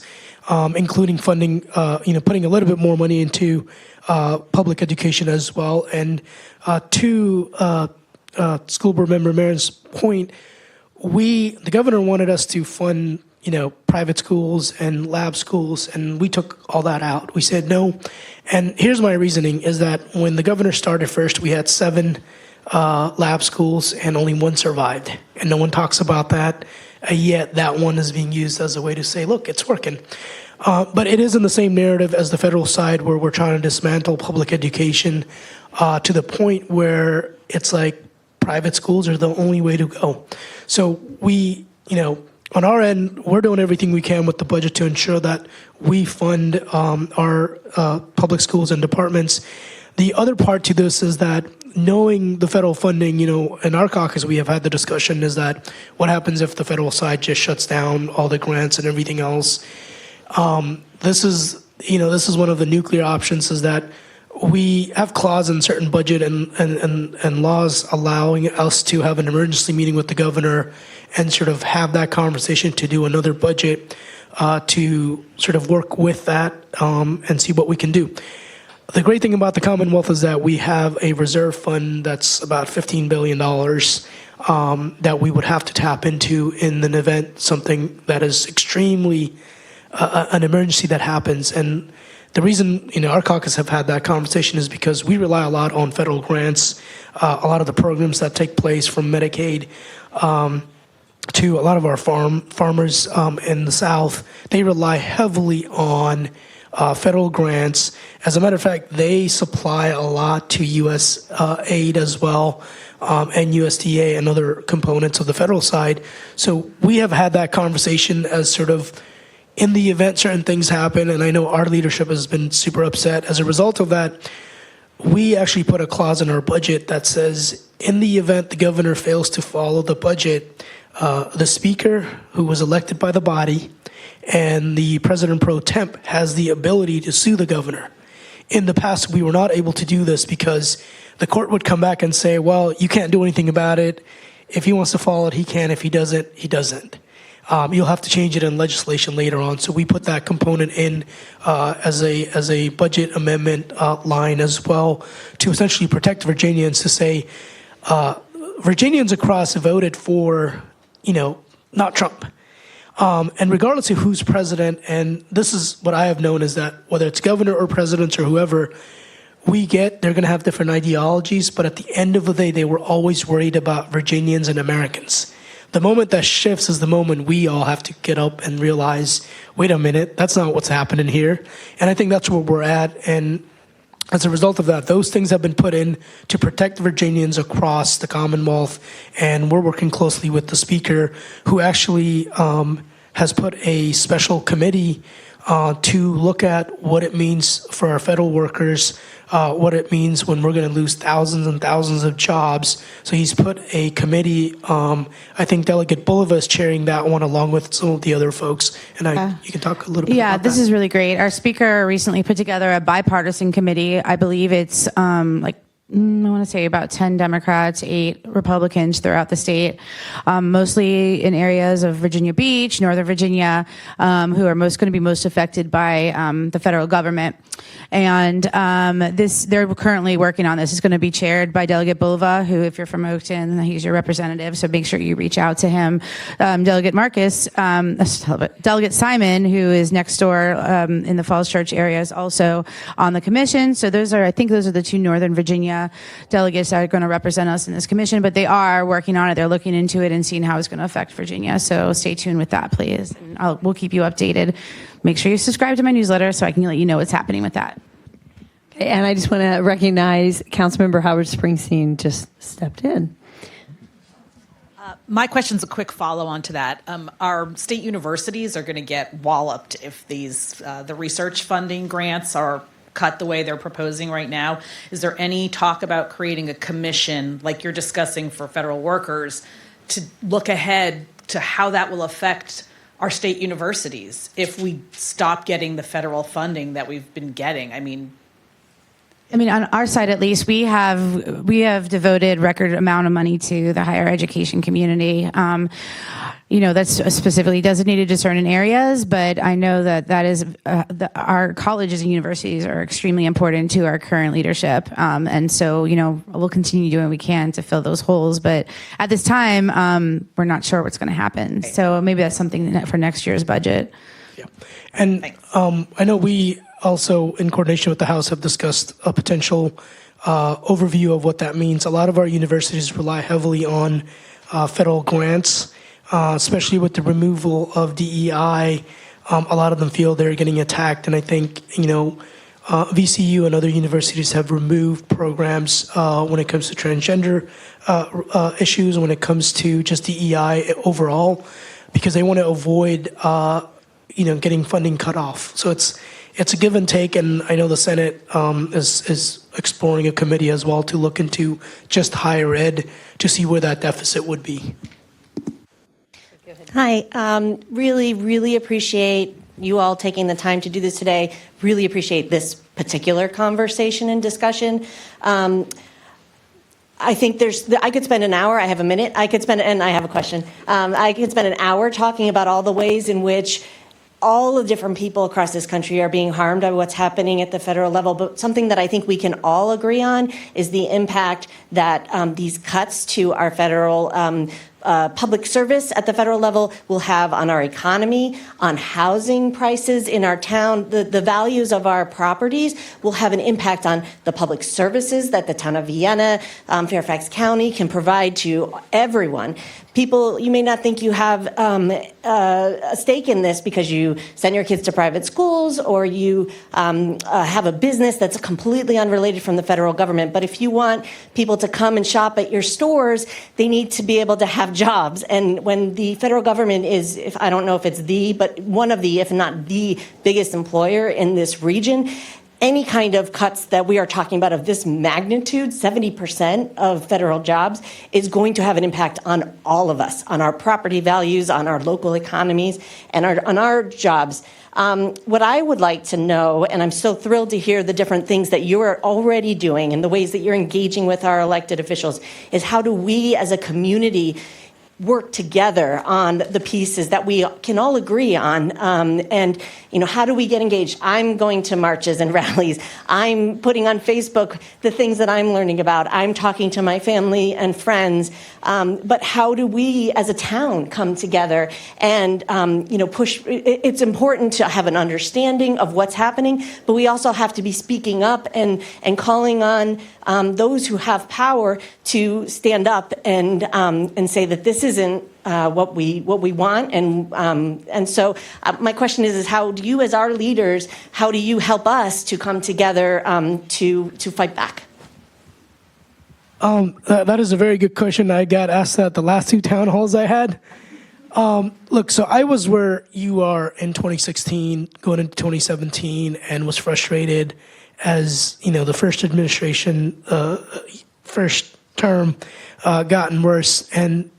[SPEAKER 2] including funding, putting a little bit more money into public education as well. And to School Board Member Marin's point, the governor wanted us to fund private schools and lab schools, and we took all that out. We said no. And here's my reasoning is that when the governor started first, we had 7 lab schools and only 1 survived. And no one talks about that, yet that one is being used as a way to say, look, it's working. But it is in the same narrative as the federal side where we're trying to dismantle public education to the point where it's like private schools are the only way to go. So we, on our end, we're doing everything we can with the budget to ensure that we fund our public schools and departments. The other part to this is that knowing the federal funding, in our caucus, we have had the discussion is that what happens if the federal side just shuts down all the grants and everything else? This is one of the nuclear options is that we have clause in certain budget and laws allowing us to have an emergency meeting with the governor and sort of have that conversation to do another budget to sort of work with that and see what we can do. The great thing about the Commonwealth is that we have a reserve fund that's about $15 billion that we would have to tap into in an event, something that is extremely an emergency that happens. And the reason our caucus have had that conversation is because we rely a lot on federal grants, a lot of the programs that take place from Medicaid to a lot of our farmers in the South. They rely heavily on federal grants. As a matter of fact, they supply a lot to U.S. aid as well, and USDA and other components of the federal side. So we have had that conversation as sort of in the event certain things happen, and I know our leadership has been super upset. As a result of that, we actually put a clause in our budget that says in the event the governor fails to follow the budget, the speaker who was elected by the body and the president pro temp has the ability to sue the governor. In the past, we were not able to do this because the court would come back and say, well, you can't do anything about it. If he wants to follow it, he can. If he doesn't, he doesn't. You'll have to change it in legislation later on. So we put that component in as a budget amendment line as well to essentially protect Virginians to say Virginians across voted for, not Trump. And regardless of who's president, and this is what I have known is that whether it's governor or presidents or whoever, they're going to have different ideologies, but at the end of the day, they were always worried about Virginians and Americans. The moment that shifts is the moment we all have to get up and realize, wait a minute, that's not what's happening here. And I think that's where we're at. And as a result of that, those things have been put in to protect Virginians across the Commonwealth. And we're working closely with the speaker who actually has put a special committee to look at what it means for our federal workers, what it means when we're going to lose thousands and thousands of jobs. So he's put a committee. I think Delegate Bulova is chairing that one along with some of the other folks. And you can talk a little bit about that.
[SPEAKER 5] Yeah, this is really great. Our speaker recently put together a bipartisan committee. I believe it's I want to say about 10 Democrats, 8 Republicans throughout the state, mostly in areas of Virginia Beach, Northern Virginia, who are going to be most affected by the federal government. And they're currently working on this. It's going to be chaired by Delegate Bulova, who, if you're from Oakton, he's your representative, so make sure you reach out to him. Delegate Simon, who is next door in the Falls Church area, is also on the commission. So I think those are the 2 Northern Virginia delegates that are going to represent us in this commission, but they are working on it. They're looking into it and seeing how it's going to affect Virginia. So stay tuned with that, please. And we'll keep you updated. Make sure you subscribe to my newsletter so I can let you know what's happening with that.
[SPEAKER 1] And I just want to recognize Councilmember Howard Springsteen just stepped in.
[SPEAKER 14] My question's a quick follow-on to that. Our state universities are going to get walloped if the research funding grants are cut the way they're proposing right now. Is there any talk about creating a commission like you're discussing for federal workers to look ahead to how that will affect our state universities if we stop getting the federal funding that we've been getting? I mean,
[SPEAKER 5] I mean, on our side, at least, we have devoted record amount of money to the higher education community. That's specifically designated to certain areas, but I know that is our colleges and universities are extremely important to our current leadership, and so we'll continue doing what we can to fill those holes. But at this time, we're not sure what's going to happen. So maybe that's something for next year's budget.
[SPEAKER 2] Yeah, and I know we also, in coordination with the House, have discussed a potential overview of what that means. A lot of our universities rely heavily on federal grants. Especially with the removal of DEI, a lot of them feel they're getting attacked. And I think, VCU and other universities have removed programs when it comes to transgender issues, when it comes to just DEI overall, because they want to avoid, getting funding cut off. So it's a give and take. And I know the Senate is exploring a committee as well to look into just higher ed to see where that deficit would be.
[SPEAKER 15] Hi, really appreciate you all taking the time to do this today. Really appreciate this particular conversation and discussion. I think I could spend an hour, I have a minute, and I have a question. I could spend an hour talking about all the ways in which all the different people across this country are being harmed by what's happening at the federal level. But something that I think we can all agree on is the impact that these cuts to our federal public service at the federal level will have on our economy, on housing prices in our town. The values of our properties will have an impact on the public services that the town of Vienna, Fairfax County can provide to everyone. People, you may not think you have a stake in this because you send your kids to private schools or you have a business that's completely unrelated from the federal government. But if you want people to come and shop at your stores, they need to be able to have jobs. And when the federal government is, I don't know if it's but one of the, if not the biggest employer in this region, any kind of cuts that we are talking about of this magnitude, 70% of federal jobs, is going to have an impact on all of us, on our property values, on our local economies, and on our jobs. What I would like to know, and I'm so thrilled to hear the different things that you are already doing and the ways that you're engaging with our elected officials, is how do we as a community work together on the pieces that we can all agree on, and how do we get engaged? I'm going to marches and rallies. I'm putting on Facebook the things that I'm learning about. I'm talking to my family and friends. But how do we as a town come together and push? It's important to have an understanding of what's happening, but we also have to be speaking up and calling on those who have power to stand up and say that this isn't what we want, and so my question is how do you, as our leaders, how do you help us to come together to fight back?
[SPEAKER 2] That is a very good question. I got asked that at the last two town halls I had. Look, so I was where you are in 2016, going into 2017, and was frustrated as the first administration, first term, gotten worse, and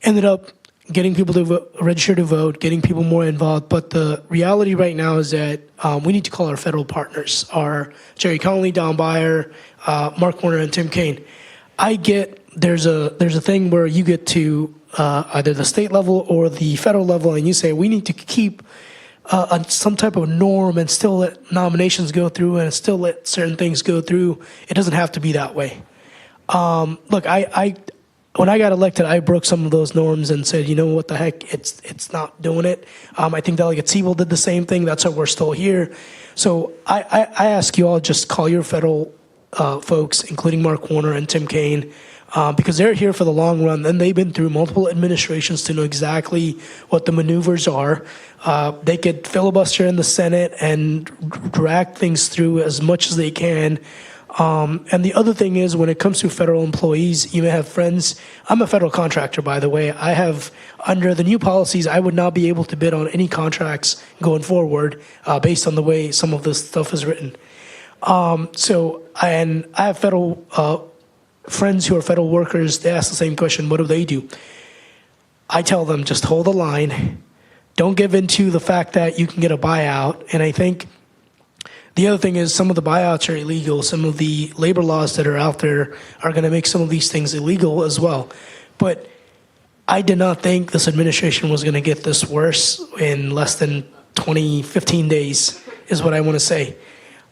[SPEAKER 2] ended up getting people to register to vote, getting people more involved. But the reality right now is that we need to call our federal partners, our Jerry Connolly, Don Beyer, Mark Warner, and Tim Kaine. I get there's a thing where you get to either the state level or the federal level, and you say we need to keep some type of norm and still let nominations go through and still let certain things go through. It doesn't have to be that way. Look, when I got elected, I broke some of those norms and said, what the heck, it's not doing it. I think Delegate Seibold did the same thing. That's why we're still here. So I ask you all, just call your federal folks, including Mark Warner and Tim Kaine, because they're here for the long run, and they've been through multiple administrations to know exactly what the maneuvers are. They could filibuster in the Senate and drag things through as much as they can. And the other thing is, when it comes to federal employees, you may have friends. I'm a federal contractor, by the way. I have, under the new policies, I would not be able to bid on any contracts going forward based on the way some of this stuff is written. And I have federal friends who are federal workers. They ask the same question, what do? I tell them, just hold the line. Don't give in to the fact that you can get a buyout. And I think The other thing is some of the buyouts are illegal. Some of the labor laws that are out there are going to make some of these things illegal as well. But I did not think this administration was going to get this worse in less than 15 days, is what I want to say.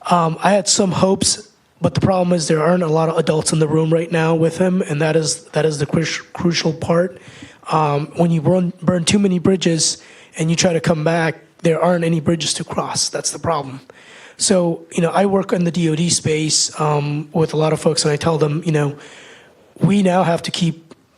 [SPEAKER 2] I had some hopes, but the problem is there aren't a lot of adults in the room right now with him, and that is the crucial part. When you burn too many bridges and you try to come back, there aren't any bridges to cross. That's the problem. So, I work in the DoD space with a lot of folks, and I tell them, we now have to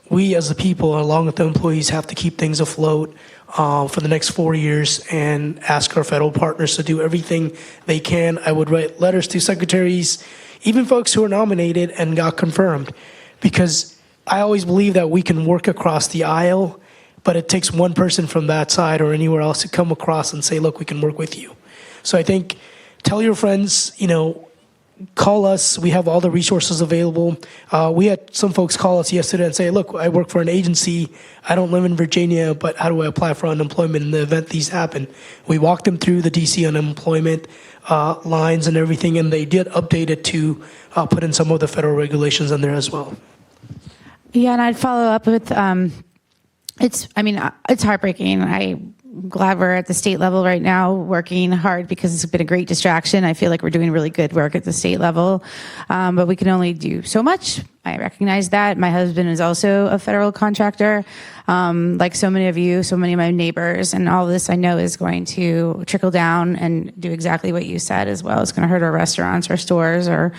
[SPEAKER 2] we as the people, along with the employees, have to keep things afloat for the next 4 years and ask our federal partners to do everything they can. I would write letters to secretaries, even folks who are nominated and got confirmed, because I always believe that we can work across the aisle, but it takes one person from that side or anywhere else to come across and say, look, we can work with you. So I think tell your friends, call us. We have all the resources available. We had some folks call us yesterday and say, look, I work for an agency. I don't live in Virginia, but how do I apply for unemployment in the event these happen? We walked them through the DC unemployment lines and everything, and they did update it to put in some of the federal regulations in there as well.
[SPEAKER 5] Yeah, and I'd follow up with, it's heartbreaking. I'm glad we're at the state level right now working hard because it's been a great distraction. I feel like we're doing really good work at the state level, but we can only do so much. I recognize that. My husband is also a federal contractor, like so many of you, so many of my neighbors, and all this I know is going to trickle down and do exactly what you said as well. It's going to hurt our restaurants, our stores, or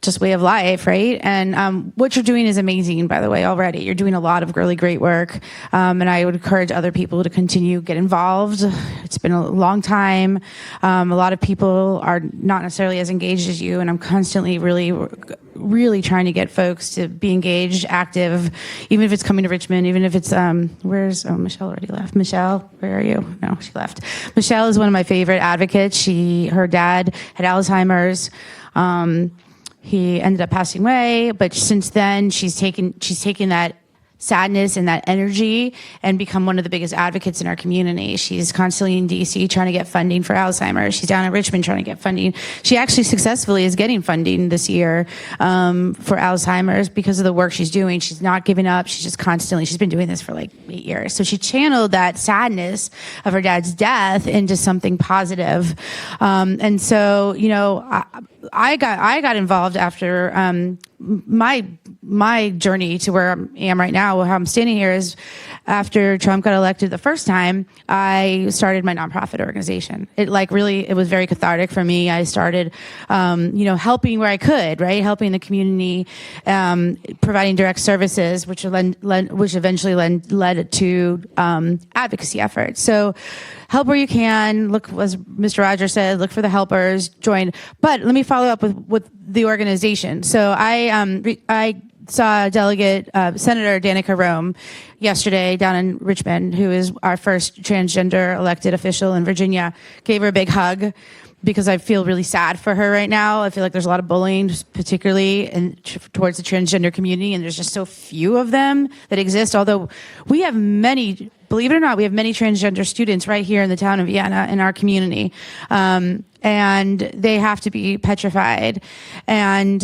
[SPEAKER 5] just way of life, right? And what you're doing is amazing, by the way, already. You're doing a lot of really great work. And I would encourage other people to continue, get involved. It's been a long time. A lot of people are not necessarily as engaged as you, and I'm constantly really trying to get folks to be engaged, active, even if it's coming to Richmond, even if it's, Michelle already left. Michelle, where are you? No, she left. Michelle is one of my favorite advocates. Her dad had Alzheimer's. He ended up passing away, but since then she's taken that sadness and that energy and become one of the biggest advocates in our community. She's constantly in DC trying to get funding for Alzheimer's. She's down in Richmond trying to get funding. She actually successfully is getting funding this year for Alzheimer's because of the work she's doing. She's not giving up. She's been doing this for like 8 years. So she channeled that sadness of her dad's death into something positive. And so, I got involved after my journey to where I am right now. How I'm standing here is after Trump got elected the first time, I started my nonprofit organization. It was very cathartic for me. I started, helping where I could, right? Helping the community, providing direct services, which eventually led to advocacy efforts. So help where you can. Look, as Mr. Rogers said, look for the helpers, join. But let me follow up with the organization. So I saw Delegate Senator Danica Rome yesterday down in Richmond, who is our first transgender elected official in Virginia. Gave her a big hug because I feel really sad for her right now. I feel like there's a lot of bullying, particularly towards the transgender community, and there's just so few of them that exist. Although we have many, believe it or not, we have many transgender students right here in the town of Vienna in our community. And they have to be petrified. And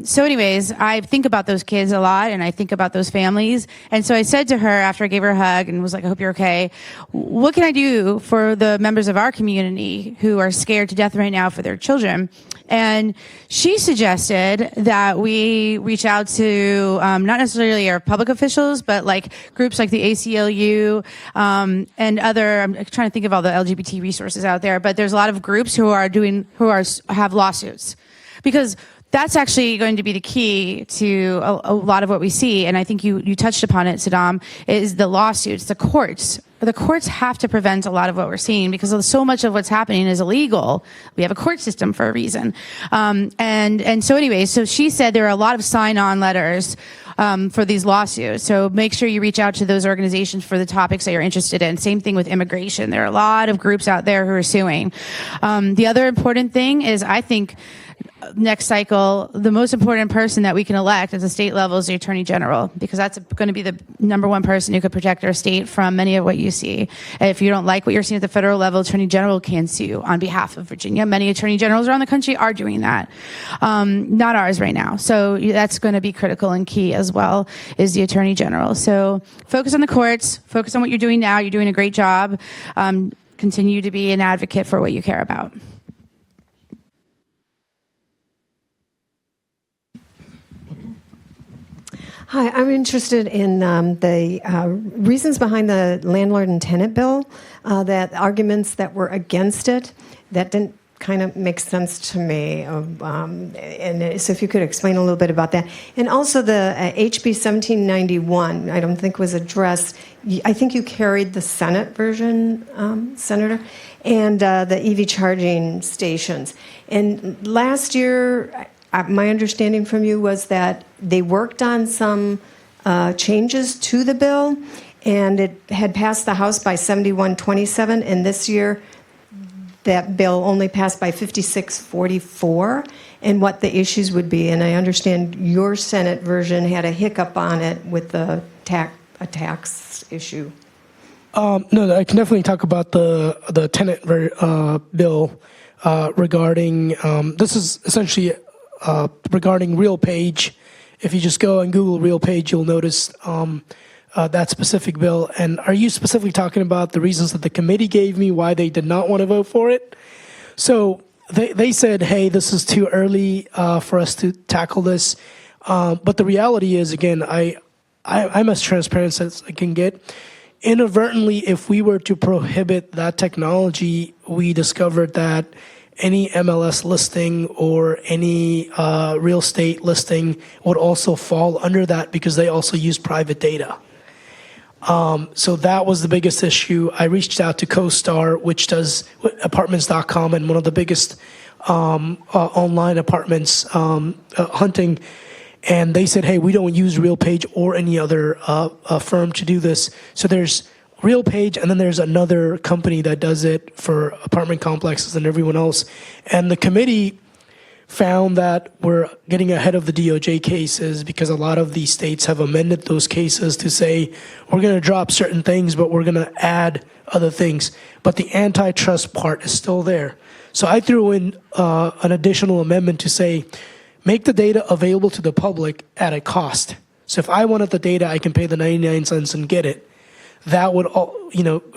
[SPEAKER 5] so anyways, I think about those kids a lot, and I think about those families. And so I said to her after I gave her a hug and was like, I hope you're okay. What can I do for the members of our community who are scared to death right now for their children? And she suggested that we reach out to not necessarily our public officials, but like groups like the ACLU and other, I'm trying to think of all the LGBT resources out there, but there's a lot of groups who have lawsuits, because that's actually going to be the key to a lot of what we see. And I think you touched upon it, Saddam, is the lawsuits, the courts. The courts have to prevent a lot of what we're seeing because so much of what's happening is illegal. We have a court system for a reason. And so anyway, so she said there are a lot of sign-on letters for these lawsuits. So make sure you reach out to those organizations for the topics that you're interested in. Same thing with immigration. There are a lot of groups out there who are suing. The other important thing is I think next cycle, the most important person that we can elect at the state level is the Attorney General, because that's going to be the number one person who could protect our state from many of what you see. If you don't like what you're seeing at the federal level, Attorney General can sue on behalf of Virginia. Many Attorney Generals around the country are doing that. Not ours right now. So that's going to be critical and key as well, is the Attorney General. So focus on the courts, focus on what you're doing now. You're doing a great job. Continue to be an advocate for what you care about.
[SPEAKER 16] Hi, I'm interested in the reasons behind the landlord and tenant bill, that arguments that were against it. That didn't kind of make sense to me. And so if you could explain a little bit about that. And also the HB 1791, I don't think was addressed. I think you carried the Senate version, Senator, and the EV charging stations. And last year, my understanding from you was that they worked on some changes to the bill, and it had passed the House by 71-27, and this year that bill only passed by 56-44, and what the issues would be. And I understand your Senate version had a hiccup on it with the tax issue.
[SPEAKER 2] No, I can definitely talk about the tenant bill regarding, this is essentially regarding RealPage. If you just go and Google RealPage, you'll notice that specific bill. And are you specifically talking about the reasons that the committee gave me why they did not want to vote for it? So they said, hey, this is too early for us to tackle this. But the reality is, again, I'm as transparent as I can get. Inadvertently, if we were to prohibit that technology, we discovered that any MLS listing or any real estate listing would also fall under that, because they also use private data. So that was the biggest issue. I reached out to CoStar, which does apartments.com and one of the biggest online apartments hunting. And they said, hey, we don't use RealPage or any other firm to do this. So there's RealPage, and then there's another company that does it for apartment complexes and everyone else. And the committee found that we're getting ahead of the DOJ cases, because a lot of these states have amended those cases to say, we're going to drop certain things, but we're going to add other things. But the antitrust part is still there. So I threw in an additional amendment to say, make the data available to the public at a cost. So if I wanted the data, I can pay the 99 cents and get it. That would,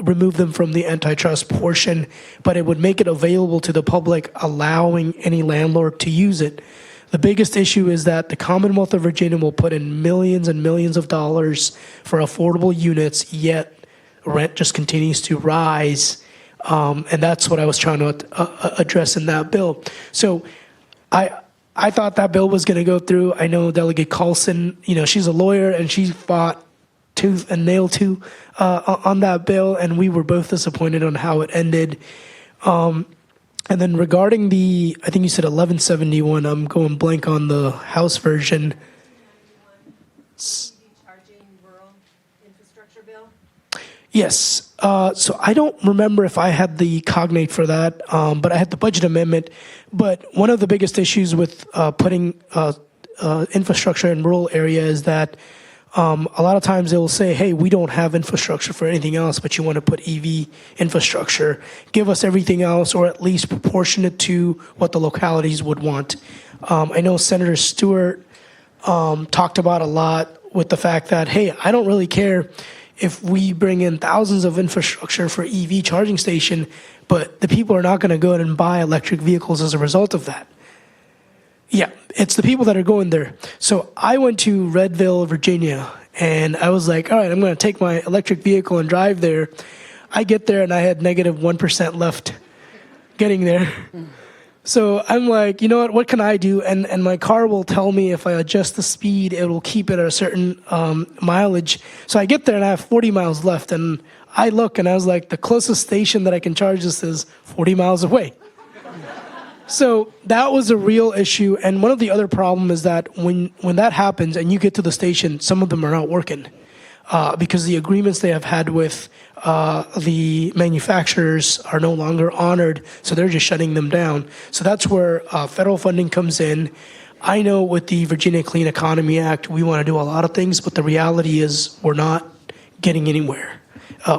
[SPEAKER 2] remove them from the antitrust portion, but it would make it available to the public, allowing any landlord to use it. The biggest issue is that the Commonwealth of Virginia will put in millions and millions of dollars for affordable units, yet rent just continues to rise. And that's what I was trying to address in that bill. So I thought that bill was going to go through. I know Delegate Carlson, she's a lawyer, and she fought tooth and nail on that bill, and we were both disappointed on how it ended. And then regarding I think you said 1171, I'm going blank on the House version. Yes. So I don't remember if I had the cognate for that, but I had the budget amendment. But one of the biggest issues with putting infrastructure in rural areas is that a lot of times they will say, hey, we don't have infrastructure for anything else, but you want to put EV infrastructure. Give us everything else, or at least proportionate to what the localities would want. I know Senator Stewart talked about a lot with the fact that, hey, I don't really care if we bring in thousands of infrastructure for EV charging station, but the people are not going to go out and buy electric vehicles as a result of that. Yeah, it's the people that are going there. So I went to Redville, Virginia, and I was like, all right, I'm going to take my electric vehicle and drive there. I get there, and I had negative 1% left getting there. So I'm like, you know what can I do? And my car will tell me if I adjust the speed, it will keep it at a certain mileage. So I get there, and I have 40 miles left. And I look, and I was like, the closest station that I can charge this is 40 miles away. So that was a real issue. And one of the other problems is that when that happens and you get to the station, some of them are not working. because the agreements they have had with the manufacturers are no longer honored, so they're just shutting them down. So that's where federal funding comes in. I know with the Virginia Clean Economy Act, we want to do a lot of things, but the reality is we're not getting anywhere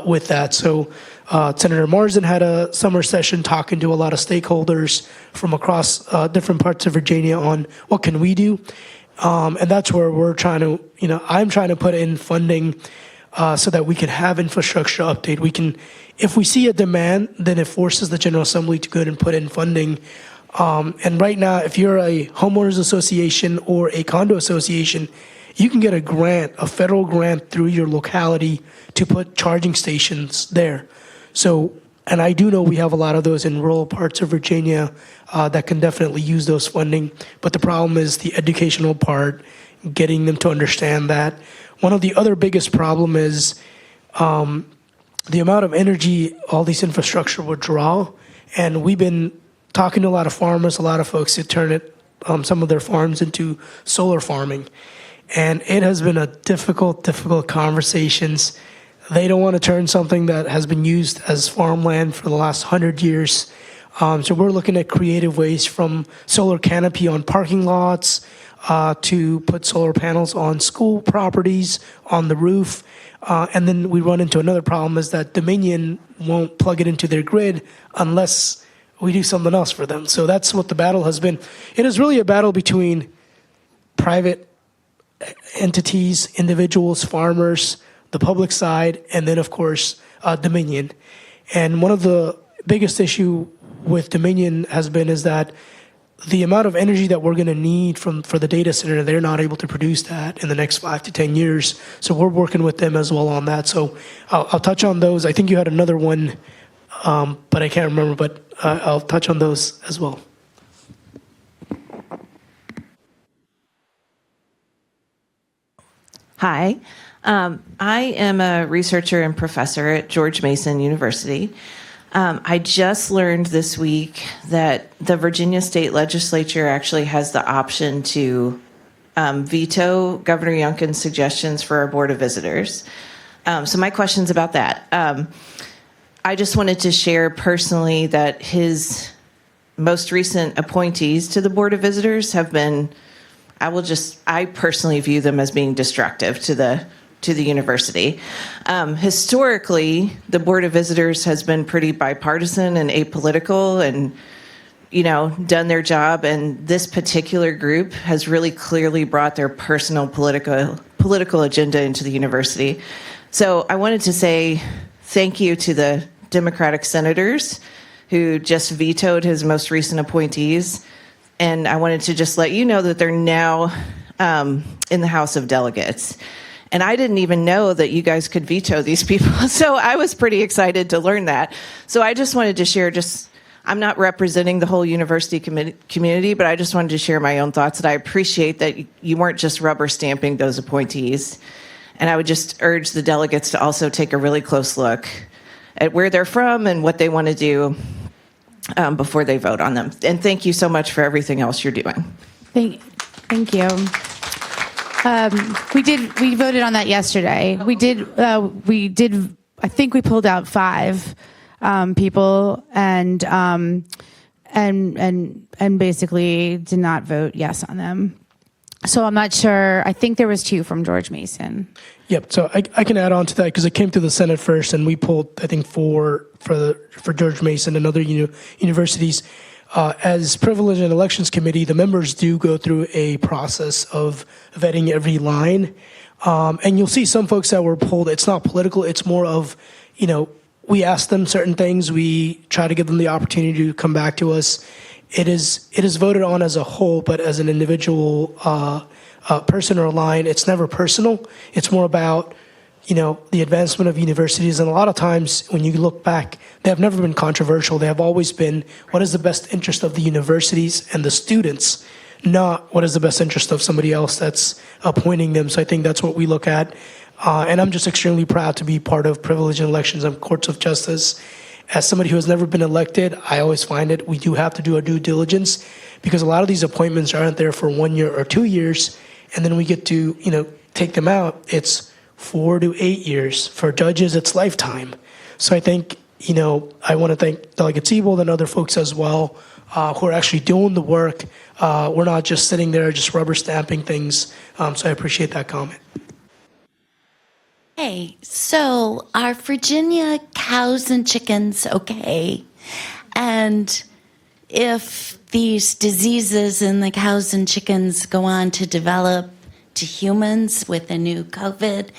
[SPEAKER 2] with that. So Senator Marsden had a summer session talking to a lot of stakeholders from across different parts of Virginia on what can we do. And that's where we're trying to, I'm trying to put in funding so that we can have infrastructure update. We can, if we see a demand, then it forces the General Assembly to go ahead and put in funding. And right now, if you're a homeowners association or a condo association, you can get a grant, a federal grant through your locality to put charging stations there. So, and I do know we have a lot of those in rural parts of Virginia that can definitely use those funding. But the problem is the educational part, getting them to understand that. One of the other biggest problem is the amount of energy all these infrastructure would draw. And we've been talking to a lot of farmers, a lot of folks to turn it, some of their farms into solar farming. And it has been a difficult conversations. They don't want to turn something that has been used as farmland for the last 100 years. So we're looking at creative ways from solar canopy on parking lots to put solar panels on school properties, on the roof. And then we run into another problem is that Dominion won't plug it into their grid unless we do something else for them. So that's what the battle has been. It is really a battle between private entities, individuals, farmers, the public side, and then, of course, Dominion. And one of the biggest issue with Dominion has been is that the amount of energy that we're going to need for the data center, they're not able to produce that in the next 5 to 10 years. So we're working with them as well on that. So I'll touch on those. I think you had another one, but I can't remember, but I'll touch on those as well.
[SPEAKER 17] Hi, I am a researcher and professor at George Mason University. I just learned this week that the Virginia State Legislature actually has the option to veto Governor Youngkin's suggestions for our Board of Visitors. So my question's about that. I just wanted to share personally that his most recent appointees to the Board of Visitors have been, I personally view them as being destructive to the university. Historically, the Board of Visitors has been pretty bipartisan and apolitical and, done their job. And this particular group has really clearly brought their personal political agenda into the university. So I wanted to say thank you to the Democratic senators who just vetoed his most recent appointees. And I wanted to just let you know that they're now in the House of Delegates. And I didn't even know that you guys could veto these people. So I was pretty excited to learn that. So I just wanted to share I'm not representing the whole university community, but I just wanted to share my own thoughts that I appreciate that you weren't just rubber stamping those appointees. And I would just urge the delegates to also take a really close look at where they're from and what they want to do before they vote on them. And thank you so much for everything else you're doing.
[SPEAKER 5] Thank you. We voted on that yesterday. We did. I think we pulled out 5 people and basically did not vote yes on them. So I'm not sure. I think there was 2 from George Mason.
[SPEAKER 2] Yep. So I can add on to that because it came to the Senate first, and we pulled I think 4 for George Mason and other universities. As Privilege and Elections Committee, the members do go through a process of vetting every line. And you'll see some folks that were pulled. It's not political. It's more of, we ask them certain things. We try to give them the opportunity to come back to us. It is voted on as a whole, but as an individual person or a line, it's never personal. It's more about, the advancement of universities. And a lot of times when you look back, they have never been controversial. They have always been what is the best interest of the universities and the students, not what is the best interest of somebody else that's appointing them. So I think that's what we look at. And I'm just extremely proud to be part of Privilege and Elections and Courts of Justice. As somebody who has never been elected, I always find it we do have to do our due diligence because a lot of these appointments aren't there for 1 year or 2 years. And then we get to, take them out. It's 4 to 8 years. For judges, it's lifetime. So I think, I want to thank Delegate Seibold and other folks as well who are actually doing the work. We're not just sitting there just rubber stamping things. So I appreciate that comment.
[SPEAKER 18] Hey, so are Virginia cows and chickens okay? And if these diseases in the cows and chickens go on to develop to humans with a new COVID,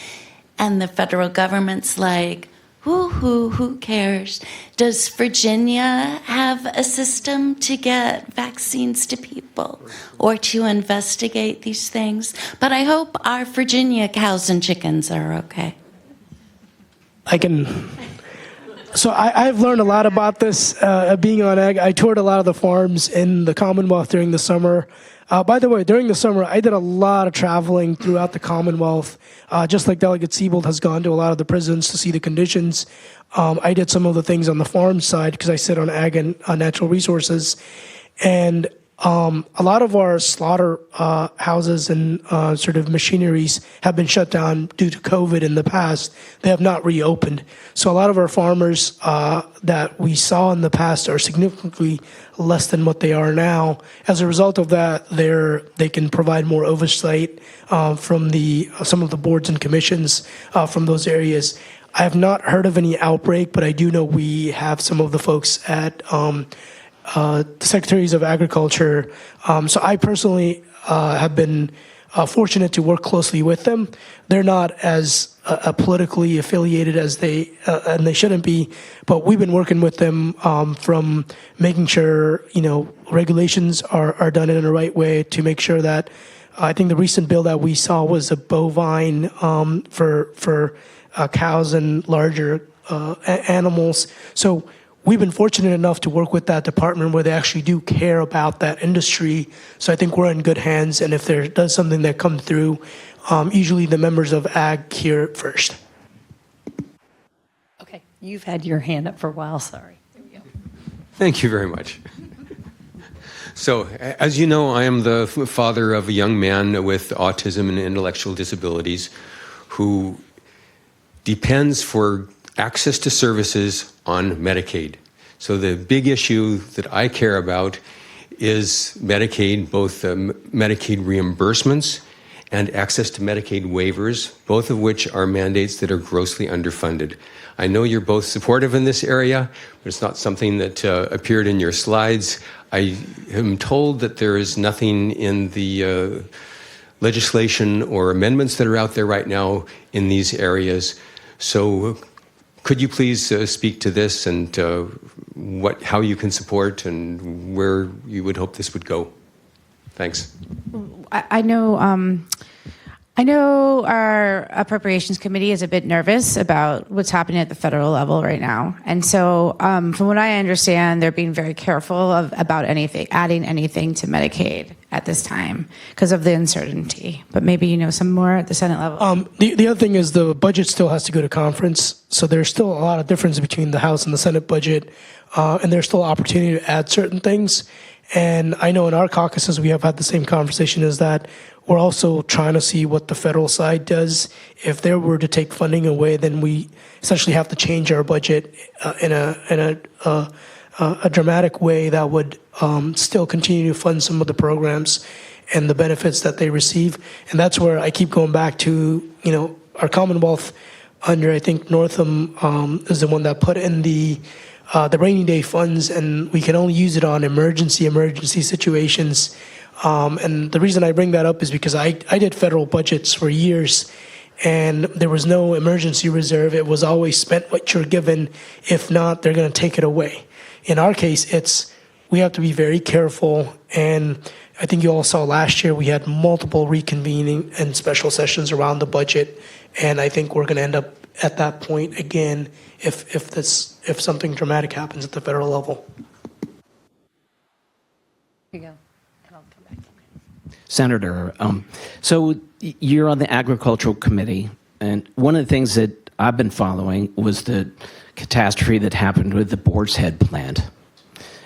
[SPEAKER 18] and the federal government's like, who cares? Does Virginia have a system to get vaccines to people or to investigate these things? But I hope our Virginia cows and chickens are okay.
[SPEAKER 2] So I've learned a lot about this being on ag. I toured a lot of the farms in the Commonwealth during the summer. By the way, during the summer, I did a lot of traveling throughout the Commonwealth, just like Delegate Seibold has gone to a lot of the prisons to see the conditions. I did some of the things on the farm side because I sit on ag and natural resources. And a lot of our slaughter houses and sort of machineries have been shut down due to COVID in the past. They have not reopened. So a lot of our farmers that we saw in the past are significantly less than what they are now. As a result of that, they can provide more oversight from some of the boards and commissions from those areas. I have not heard of any outbreak, but I do know we have some of the folks at the Secretaries of Agriculture. So I personally have been fortunate to work closely with them. They're not as politically affiliated as and they shouldn't be, but we've been working with them from making sure, regulations are done in the right way to make sure that I think the recent bill that we saw was a bovine for cows and larger animals. So we've been fortunate enough to work with that department where they actually do care about that industry. So I think we're in good hands. And if there does something that comes through, usually the members of ag hear it first.
[SPEAKER 1] Okay, you've had your hand up for a while. Sorry. There we go.
[SPEAKER 19] Thank you very much. So, as you know, I am the father of a young man with autism and intellectual disabilities who depends for access to services on Medicaid. So the big issue that I care about is Medicaid, both Medicaid reimbursements and access to Medicaid waivers, both of which are mandates that are grossly underfunded. I know you're both supportive in this area, but it's not something that appeared in your slides. I am told that there is nothing in the legislation or amendments that are out there right now in these areas. So could you please speak to this and how you can support and where you would hope this would go? Thanks.
[SPEAKER 5] I know our appropriations committee is a bit nervous about what's happening at the federal level right now. And so from what I understand, they're being very careful about adding anything to Medicaid at this time because of the uncertainty. But maybe you know some more at the Senate level.
[SPEAKER 2] The other thing is the budget still has to go to conference. So there's still a lot of difference between the House and the Senate budget. And there's still opportunity to add certain things. And I know in our caucuses, we have had the same conversation, is that we're also trying to see what the federal side does. If they were to take funding away, then we essentially have to change our budget in a dramatic way that would still continue to fund some of the programs and the benefits that they receive. And that's where I keep going back to, our Commonwealth under, I think, Northam is the one that put in the rainy day funds, and we can only use it on emergency situations. And the reason I bring that up is because I did federal budgets for years, and there was no emergency reserve. It was always spent what you're given. If not, they're going to take it away. In our case, we have to be very careful. And I think you all saw last year we had multiple reconvening and special sessions around the budget. And I think we're going to end up at that point again if something dramatic happens at the federal level.
[SPEAKER 1] Here you go.
[SPEAKER 20] Senator, so you're on the Agricultural Committee, and one of the things that I've been following was the catastrophe that happened with the Boar's Head plant.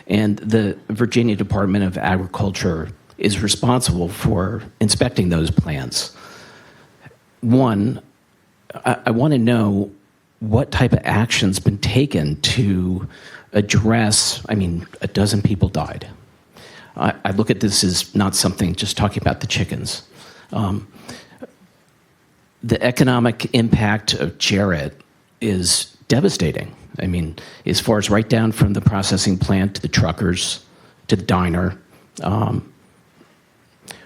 [SPEAKER 20] And the Virginia Department of Agriculture is responsible for inspecting those plants. One, I want to know what type of action's been taken to address, I mean, a dozen people died. I look at this as not something just talking about the chickens. The economic impact of Jarrett is devastating. I mean, as far as right down from the processing plant to the truckers to the diner.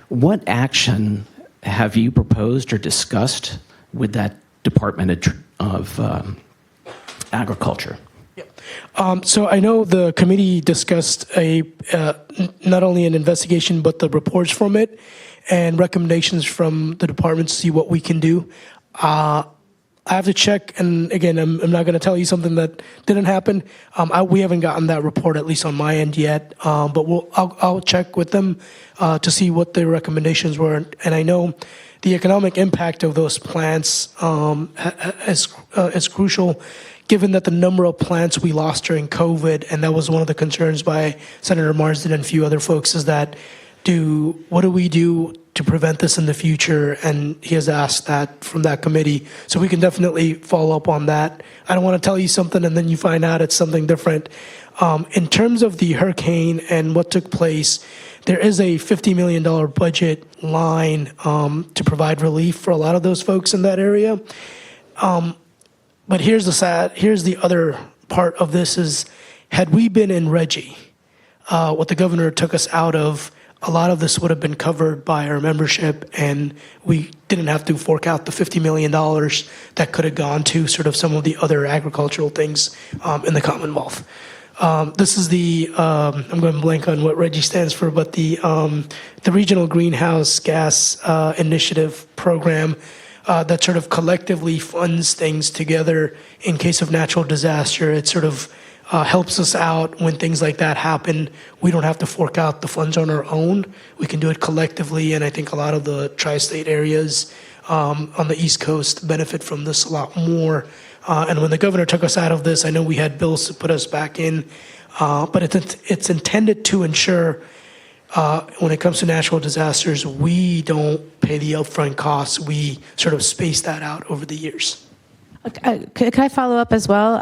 [SPEAKER 20] What action have you proposed or discussed with that Department of Agriculture?
[SPEAKER 2] So I know the committee discussed not only an investigation, but the reports from it and recommendations from the department to see what we can do. I have to check, and again, I'm not going to tell you something that didn't happen. We haven't gotten that report, at least on my end yet, but I'll check with them to see what their recommendations were. And I know the economic impact of those plants is crucial, given that the number of plants we lost during COVID, and that was one of the concerns by Senator Marsden and a few other folks, is that what do we do to prevent this in the future? And he has asked that from that committee. So we can definitely follow up on that. I don't want to tell you something and then you find out it's something different. In terms of the hurricane and what took place, there is a $50 million budget line to provide relief for a lot of those folks in that area. But here's the other part of this is, had we been in Reggie, what the governor took us out of, a lot of this would have been covered by our membership, and we didn't have to fork out the $50 million that could have gone to sort of some of the other agricultural things in the Commonwealth. This is I'm going to blank on what Reggie stands for, but the Regional Greenhouse Gas Initiative program that sort of collectively funds things together in case of natural disaster. It sort of helps us out when things like that happen. We don't have to fork out the funds on our own. We can do it collectively, and I think a lot of the tri-state areas on the East Coast benefit from this a lot more. And when the governor took us out of this, I know we had bills to put us back in, but it's intended to ensure when it comes to natural disasters, we don't pay the upfront costs. We sort of space that out over the years.
[SPEAKER 5] Could I follow up as well?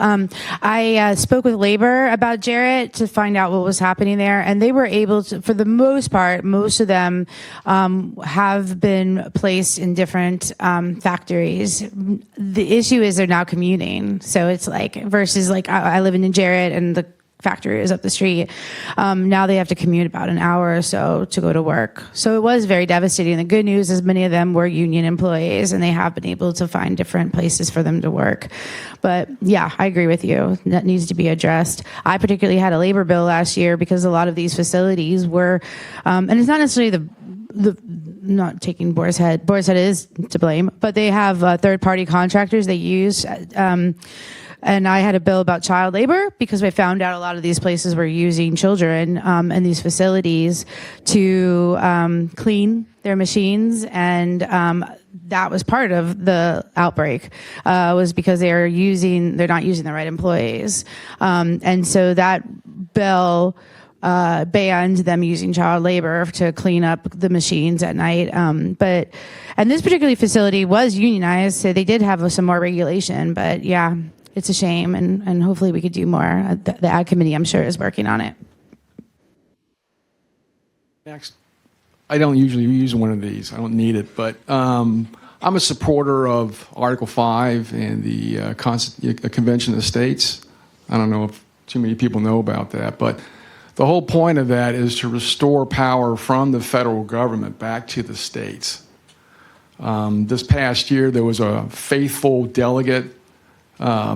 [SPEAKER 5] I spoke with labor about Jarrett to find out what was happening there, and they were able to, for the most part, most of them have been placed in different factories. The issue is they're now commuting, so it's like versus like I live in Jarrett and the factory is up the street. Now they have to commute about an hour or so to go to work. So it was very devastating. The good news is many of them were union employees and they have been able to find different places for them to work. But yeah, I agree with you. That needs to be addressed. I particularly had a labor bill last year because a lot of these facilities were, and it's not necessarily not taking Boar's Head. Boar's Head is to blame, but they have third-party contractors they use. And I had a bill about child labor because I found out a lot of these places were using children in these facilities to clean their machines, and that was part of the outbreak was because they're not using the right employees, and so that bill banned them using child labor to clean up the machines at night. And this particular facility was unionized, so they did have some more regulation. But yeah, it's a shame, and hopefully we could do more. The Ag Committee, I'm sure, is working on it.
[SPEAKER 21] Next. I don't usually use one of these. I don't need it, but I'm a supporter of Article 5 and the Convention of the States. I don't know if too many people know about that, but the whole point of that is to restore power from the federal government back to the states. This past year, there was a faithful delegate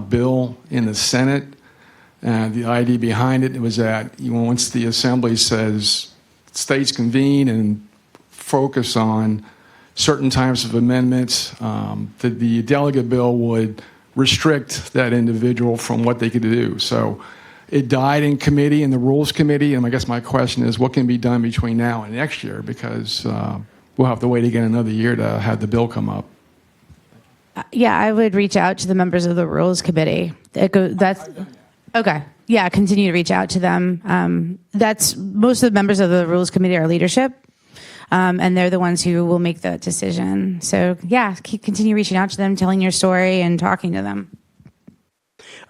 [SPEAKER 21] bill in the Senate. The idea behind it was that once the Assembly says states convene and focus on certain types of amendments, that the delegate bill would restrict that individual from what they could do. So it died in committee, in the Rules Committee, and I guess my question is what can be done between now and next year, because we'll have to wait again another year to have the bill come up.
[SPEAKER 5] Yeah, I would reach out to the members of the Rules Committee. That's okay. Yeah, continue to reach out to them. That's most of the members of the Rules Committee are leadership. and they're the ones who will make the decision. So yeah, continue reaching out to them, telling your story, and talking to them.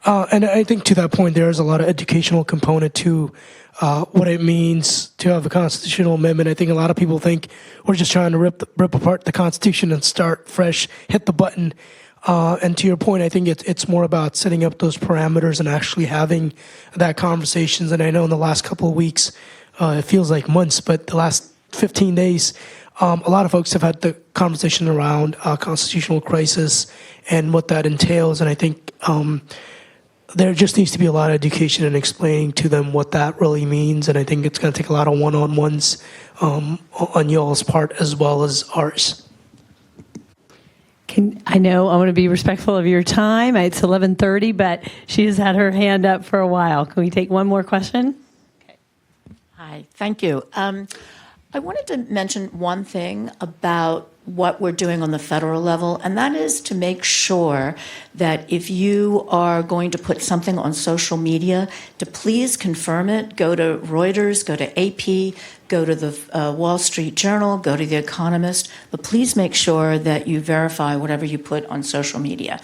[SPEAKER 2] And I think to that point, there is a lot of educational component to what it means to have a constitutional amendment. I think a lot of people think we're just trying to rip apart the Constitution and start fresh, hit the button. And to your point, I think it's more about setting up those parameters and actually having that conversations. And I know in the last couple of weeks, it feels like months, but the last 15 days, a lot of folks have had the conversation around constitutional crisis and what that entails. And I think there just needs to be a lot of education and explaining to them what that really means. And I think it's going to take a lot of one-on-ones on y'all's part as well as ours.
[SPEAKER 1] I know I want to be respectful of your time. It's 11:30, but she has had her hand up for a while. Can we take one more question?
[SPEAKER 4] Hi, thank you. I wanted to mention one thing about what we're doing on the federal level, and that is to make sure that if you are going to put something on social media, to please confirm it. Go to Reuters, go to AP, go to the Wall Street Journal, go to The Economist, but please make sure that you verify whatever you put on social media.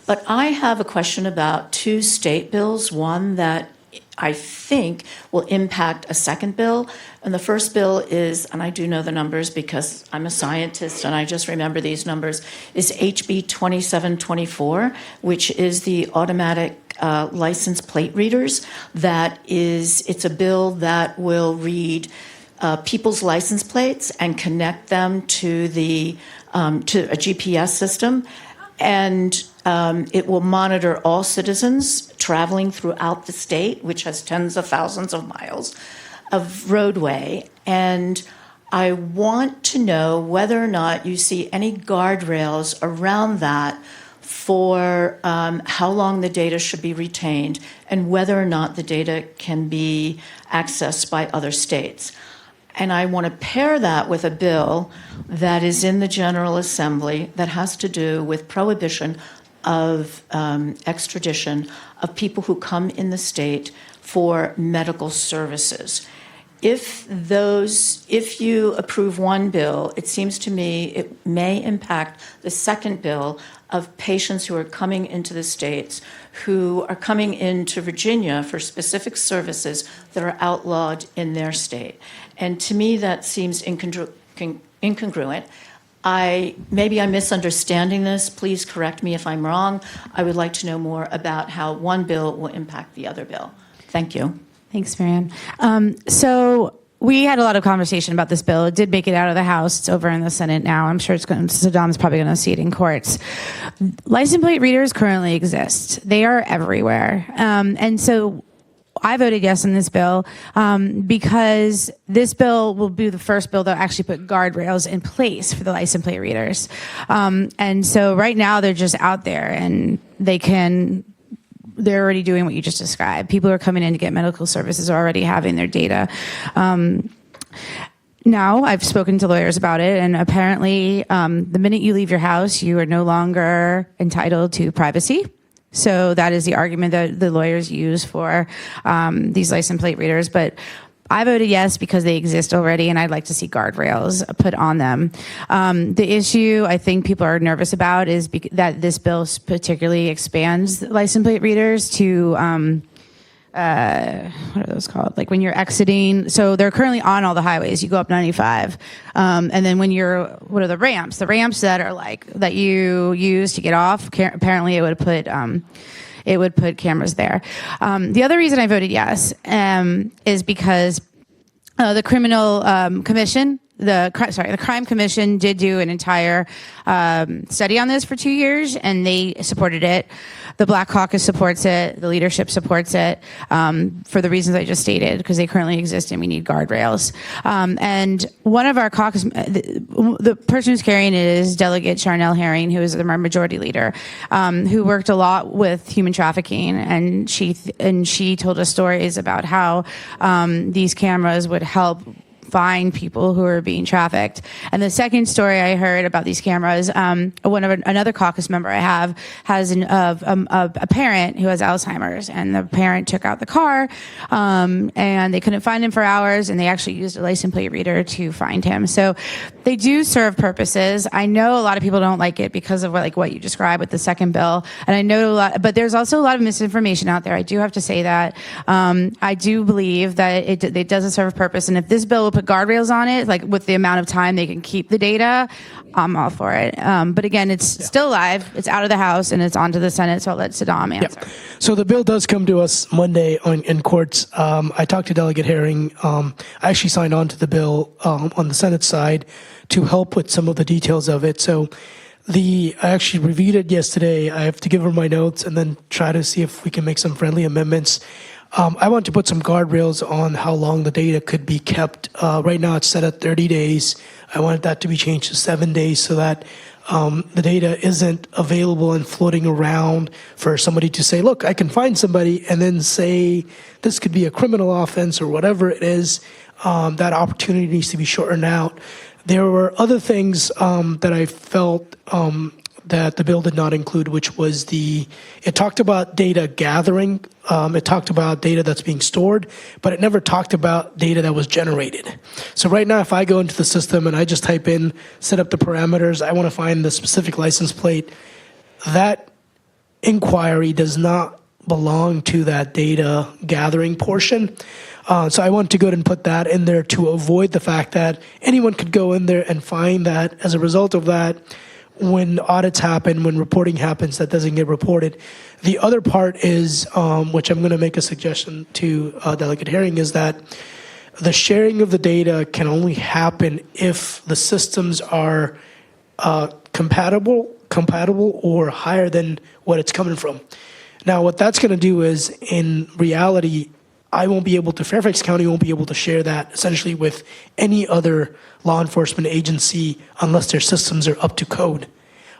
[SPEAKER 4] But I have a question about two state bills, one that I think will impact a second bill. And the first bill is, and I do know the numbers because I'm a scientist and I just remember these numbers, is HB 2724, which is the automatic license plate readers. It's a bill that will read people's license plates and connect them to to a GPS system. And it will monitor all citizens traveling throughout the state, which has tens of thousands of miles of roadway. And I want to know whether or not you see any guardrails around that for how long the data should be retained and whether or not the data can be accessed by other states. And I want to pair that with a bill that is in the General Assembly that has to do with prohibition of extradition of people who come in the state for medical services. If you approve one bill, it seems to me it may impact the second bill of patients who are coming into the states, who are coming into Virginia for specific services that are outlawed in their state. And to me, that seems incongruent. Maybe I'm misunderstanding this. Please correct me if I'm wrong. I would like to know more about how one bill will impact the other bill. Thank you.
[SPEAKER 5] Thanks, Marianne. So we had a lot of conversation about this bill. It did make it out of the House. It's over in the Senate now. I'm sure Saddam's probably going to see it in courts. License plate readers currently exist. They are everywhere. And so I voted yes on this bill because this bill will be the first bill that actually put guardrails in place for the license plate readers. And so right now they're just out there and they're already doing what you just described. People who are coming in to get medical services are already having their data. Now, I've spoken to lawyers about it, and apparently the minute you leave your house, you are no longer entitled to privacy. So that is the argument that the lawyers use for these license plate readers. But I voted yes because they exist already, and I'd like to see guardrails put on them. The issue I think people are nervous about is that this bill particularly expands license plate readers to, what are those called? Like when you're exiting, so they're currently on all the highways. You go up 95. And then when what are the ramps? The ramps that are that you use to get off, apparently it would put cameras there. The other reason I voted yes is because the criminal commission, the crime commission did do an entire study on this for 2 years, and they supported it. The Black Caucus supports it. The leadership supports it for the reasons I just stated, because they currently exist and we need guardrails. And one of our caucus, the person who's carrying it is Delegate Charnel Herring, who is our majority leader, who worked a lot with human trafficking, and she told us stories about how these cameras would help find people who are being trafficked. And the second story I heard about these cameras, another caucus member I have has a parent who has Alzheimer's, and the parent took out the car, and they couldn't find him for hours, and they actually used a license plate reader to find him. So they do serve purposes. I know a lot of people don't like it because of what you described with the second bill, and I know but there's also a lot of misinformation out there. I do have to say that. I do believe that it doesn't serve a purpose, and if this bill will put guardrails on it, like with the amount of time they can keep the data, I'm all for it. But again, it's still live. It's out of the House and it's onto the Senate. So I'll let Saddam answer.
[SPEAKER 2] Yeah. So the bill does come to us Monday in courts. I talked to Delegate Herring. I actually signed on to the bill on the Senate side to help with some of the details of it. So I actually reviewed it yesterday. I have to give her my notes and then try to see if we can make some friendly amendments. I want to put some guardrails on how long the data could be kept. Right now it's set at 30 days. I wanted that to be changed to 7 days so that the data isn't available and floating around for somebody to say, look, I can find somebody, and then say this could be a criminal offense or whatever it is. That opportunity needs to be shortened out. There were other things that I felt that the bill did not include, which was it talked about data gathering. It talked about data that's being stored, but it never talked about data that was generated. So right now, if I go into the system and I just type in, set up the parameters, I want to find the specific license plate, that inquiry does not belong to that data gathering portion. So I want to go ahead and put that in there to avoid the fact that anyone could go in there and find that as a result of that, when audits happen, when reporting happens, that doesn't get reported. The other part is, which I'm going to make a suggestion to Delegate Herring, is that the sharing of the data can only happen if the systems are compatible or higher than what it's coming from. Now, what that's going to do is, in reality, Fairfax County won't be able to share that essentially with any other law enforcement agency unless their systems are up to code.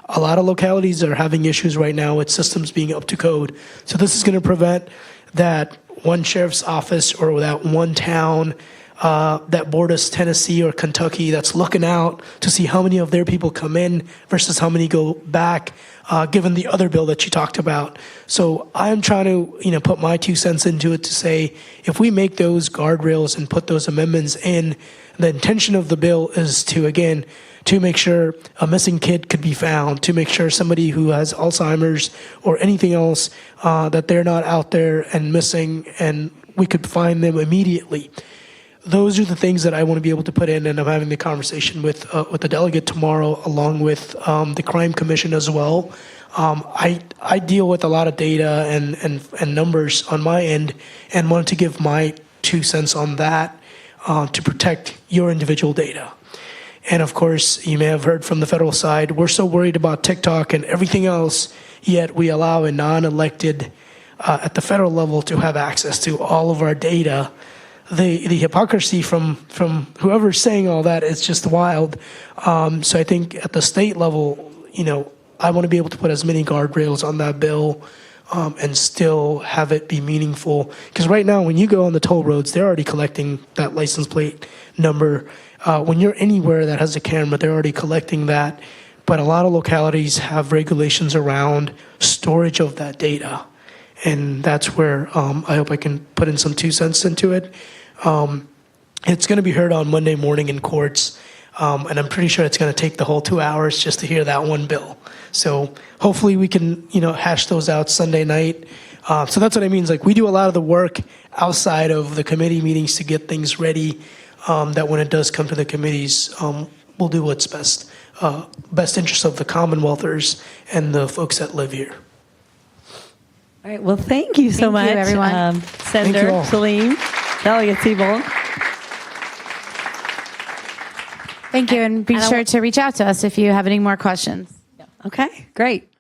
[SPEAKER 2] A lot of localities are having issues right now with systems being up to code. So this is going to prevent that one sheriff's office or that one town that borders Tennessee or Kentucky that's looking out to see how many of their people come in versus how many go back, given the other bill that you talked about. So I'm trying to put my 2 cents into it to say, if we make those guardrails and put those amendments in, the intention of the bill is to make sure a missing kid could be found, to make sure somebody who has Alzheimer's or anything else, that they're not out there and missing, and we could find them immediately. Those are the things that I want to be able to put in, and I'm having the conversation with the delegate tomorrow, along with the Crime Commission as well. I deal with a lot of data and numbers on my end, and wanted to give my 2 cents on that to protect your individual data. And of course, you may have heard from the federal side, we're so worried about TikTok and everything else, yet we allow a non-elected at the federal level to have access to all of our data. The hypocrisy from whoever's saying all that is just wild. So I think at the state level, I want to be able to put as many guardrails on that bill and still have it be meaningful. Because right now, when you go on the toll roads, they're already collecting that license plate number. When you're anywhere that has a camera, they're already collecting that. But a lot of localities have regulations around storage of that data. And that's where I hope I can put in some 2 cents into it. It's going to be heard on Monday morning in courts, and I'm pretty sure it's going to take the whole 2 hours just to hear that one bill. So hopefully we can, hash those out Sunday night. So that's what I mean. Is like we do a lot of the work outside of the committee meetings to get things ready. That when it does come to the committees, we'll do what's best interest of the Commonwealthers and the folks that live here.
[SPEAKER 1] All right. Well, thank you so much,
[SPEAKER 5] everyone.
[SPEAKER 1] Senator Salim, Delegate Seibold.
[SPEAKER 5] Thank you, and be sure to reach out to us if you have any more questions.
[SPEAKER 1] Okay, great.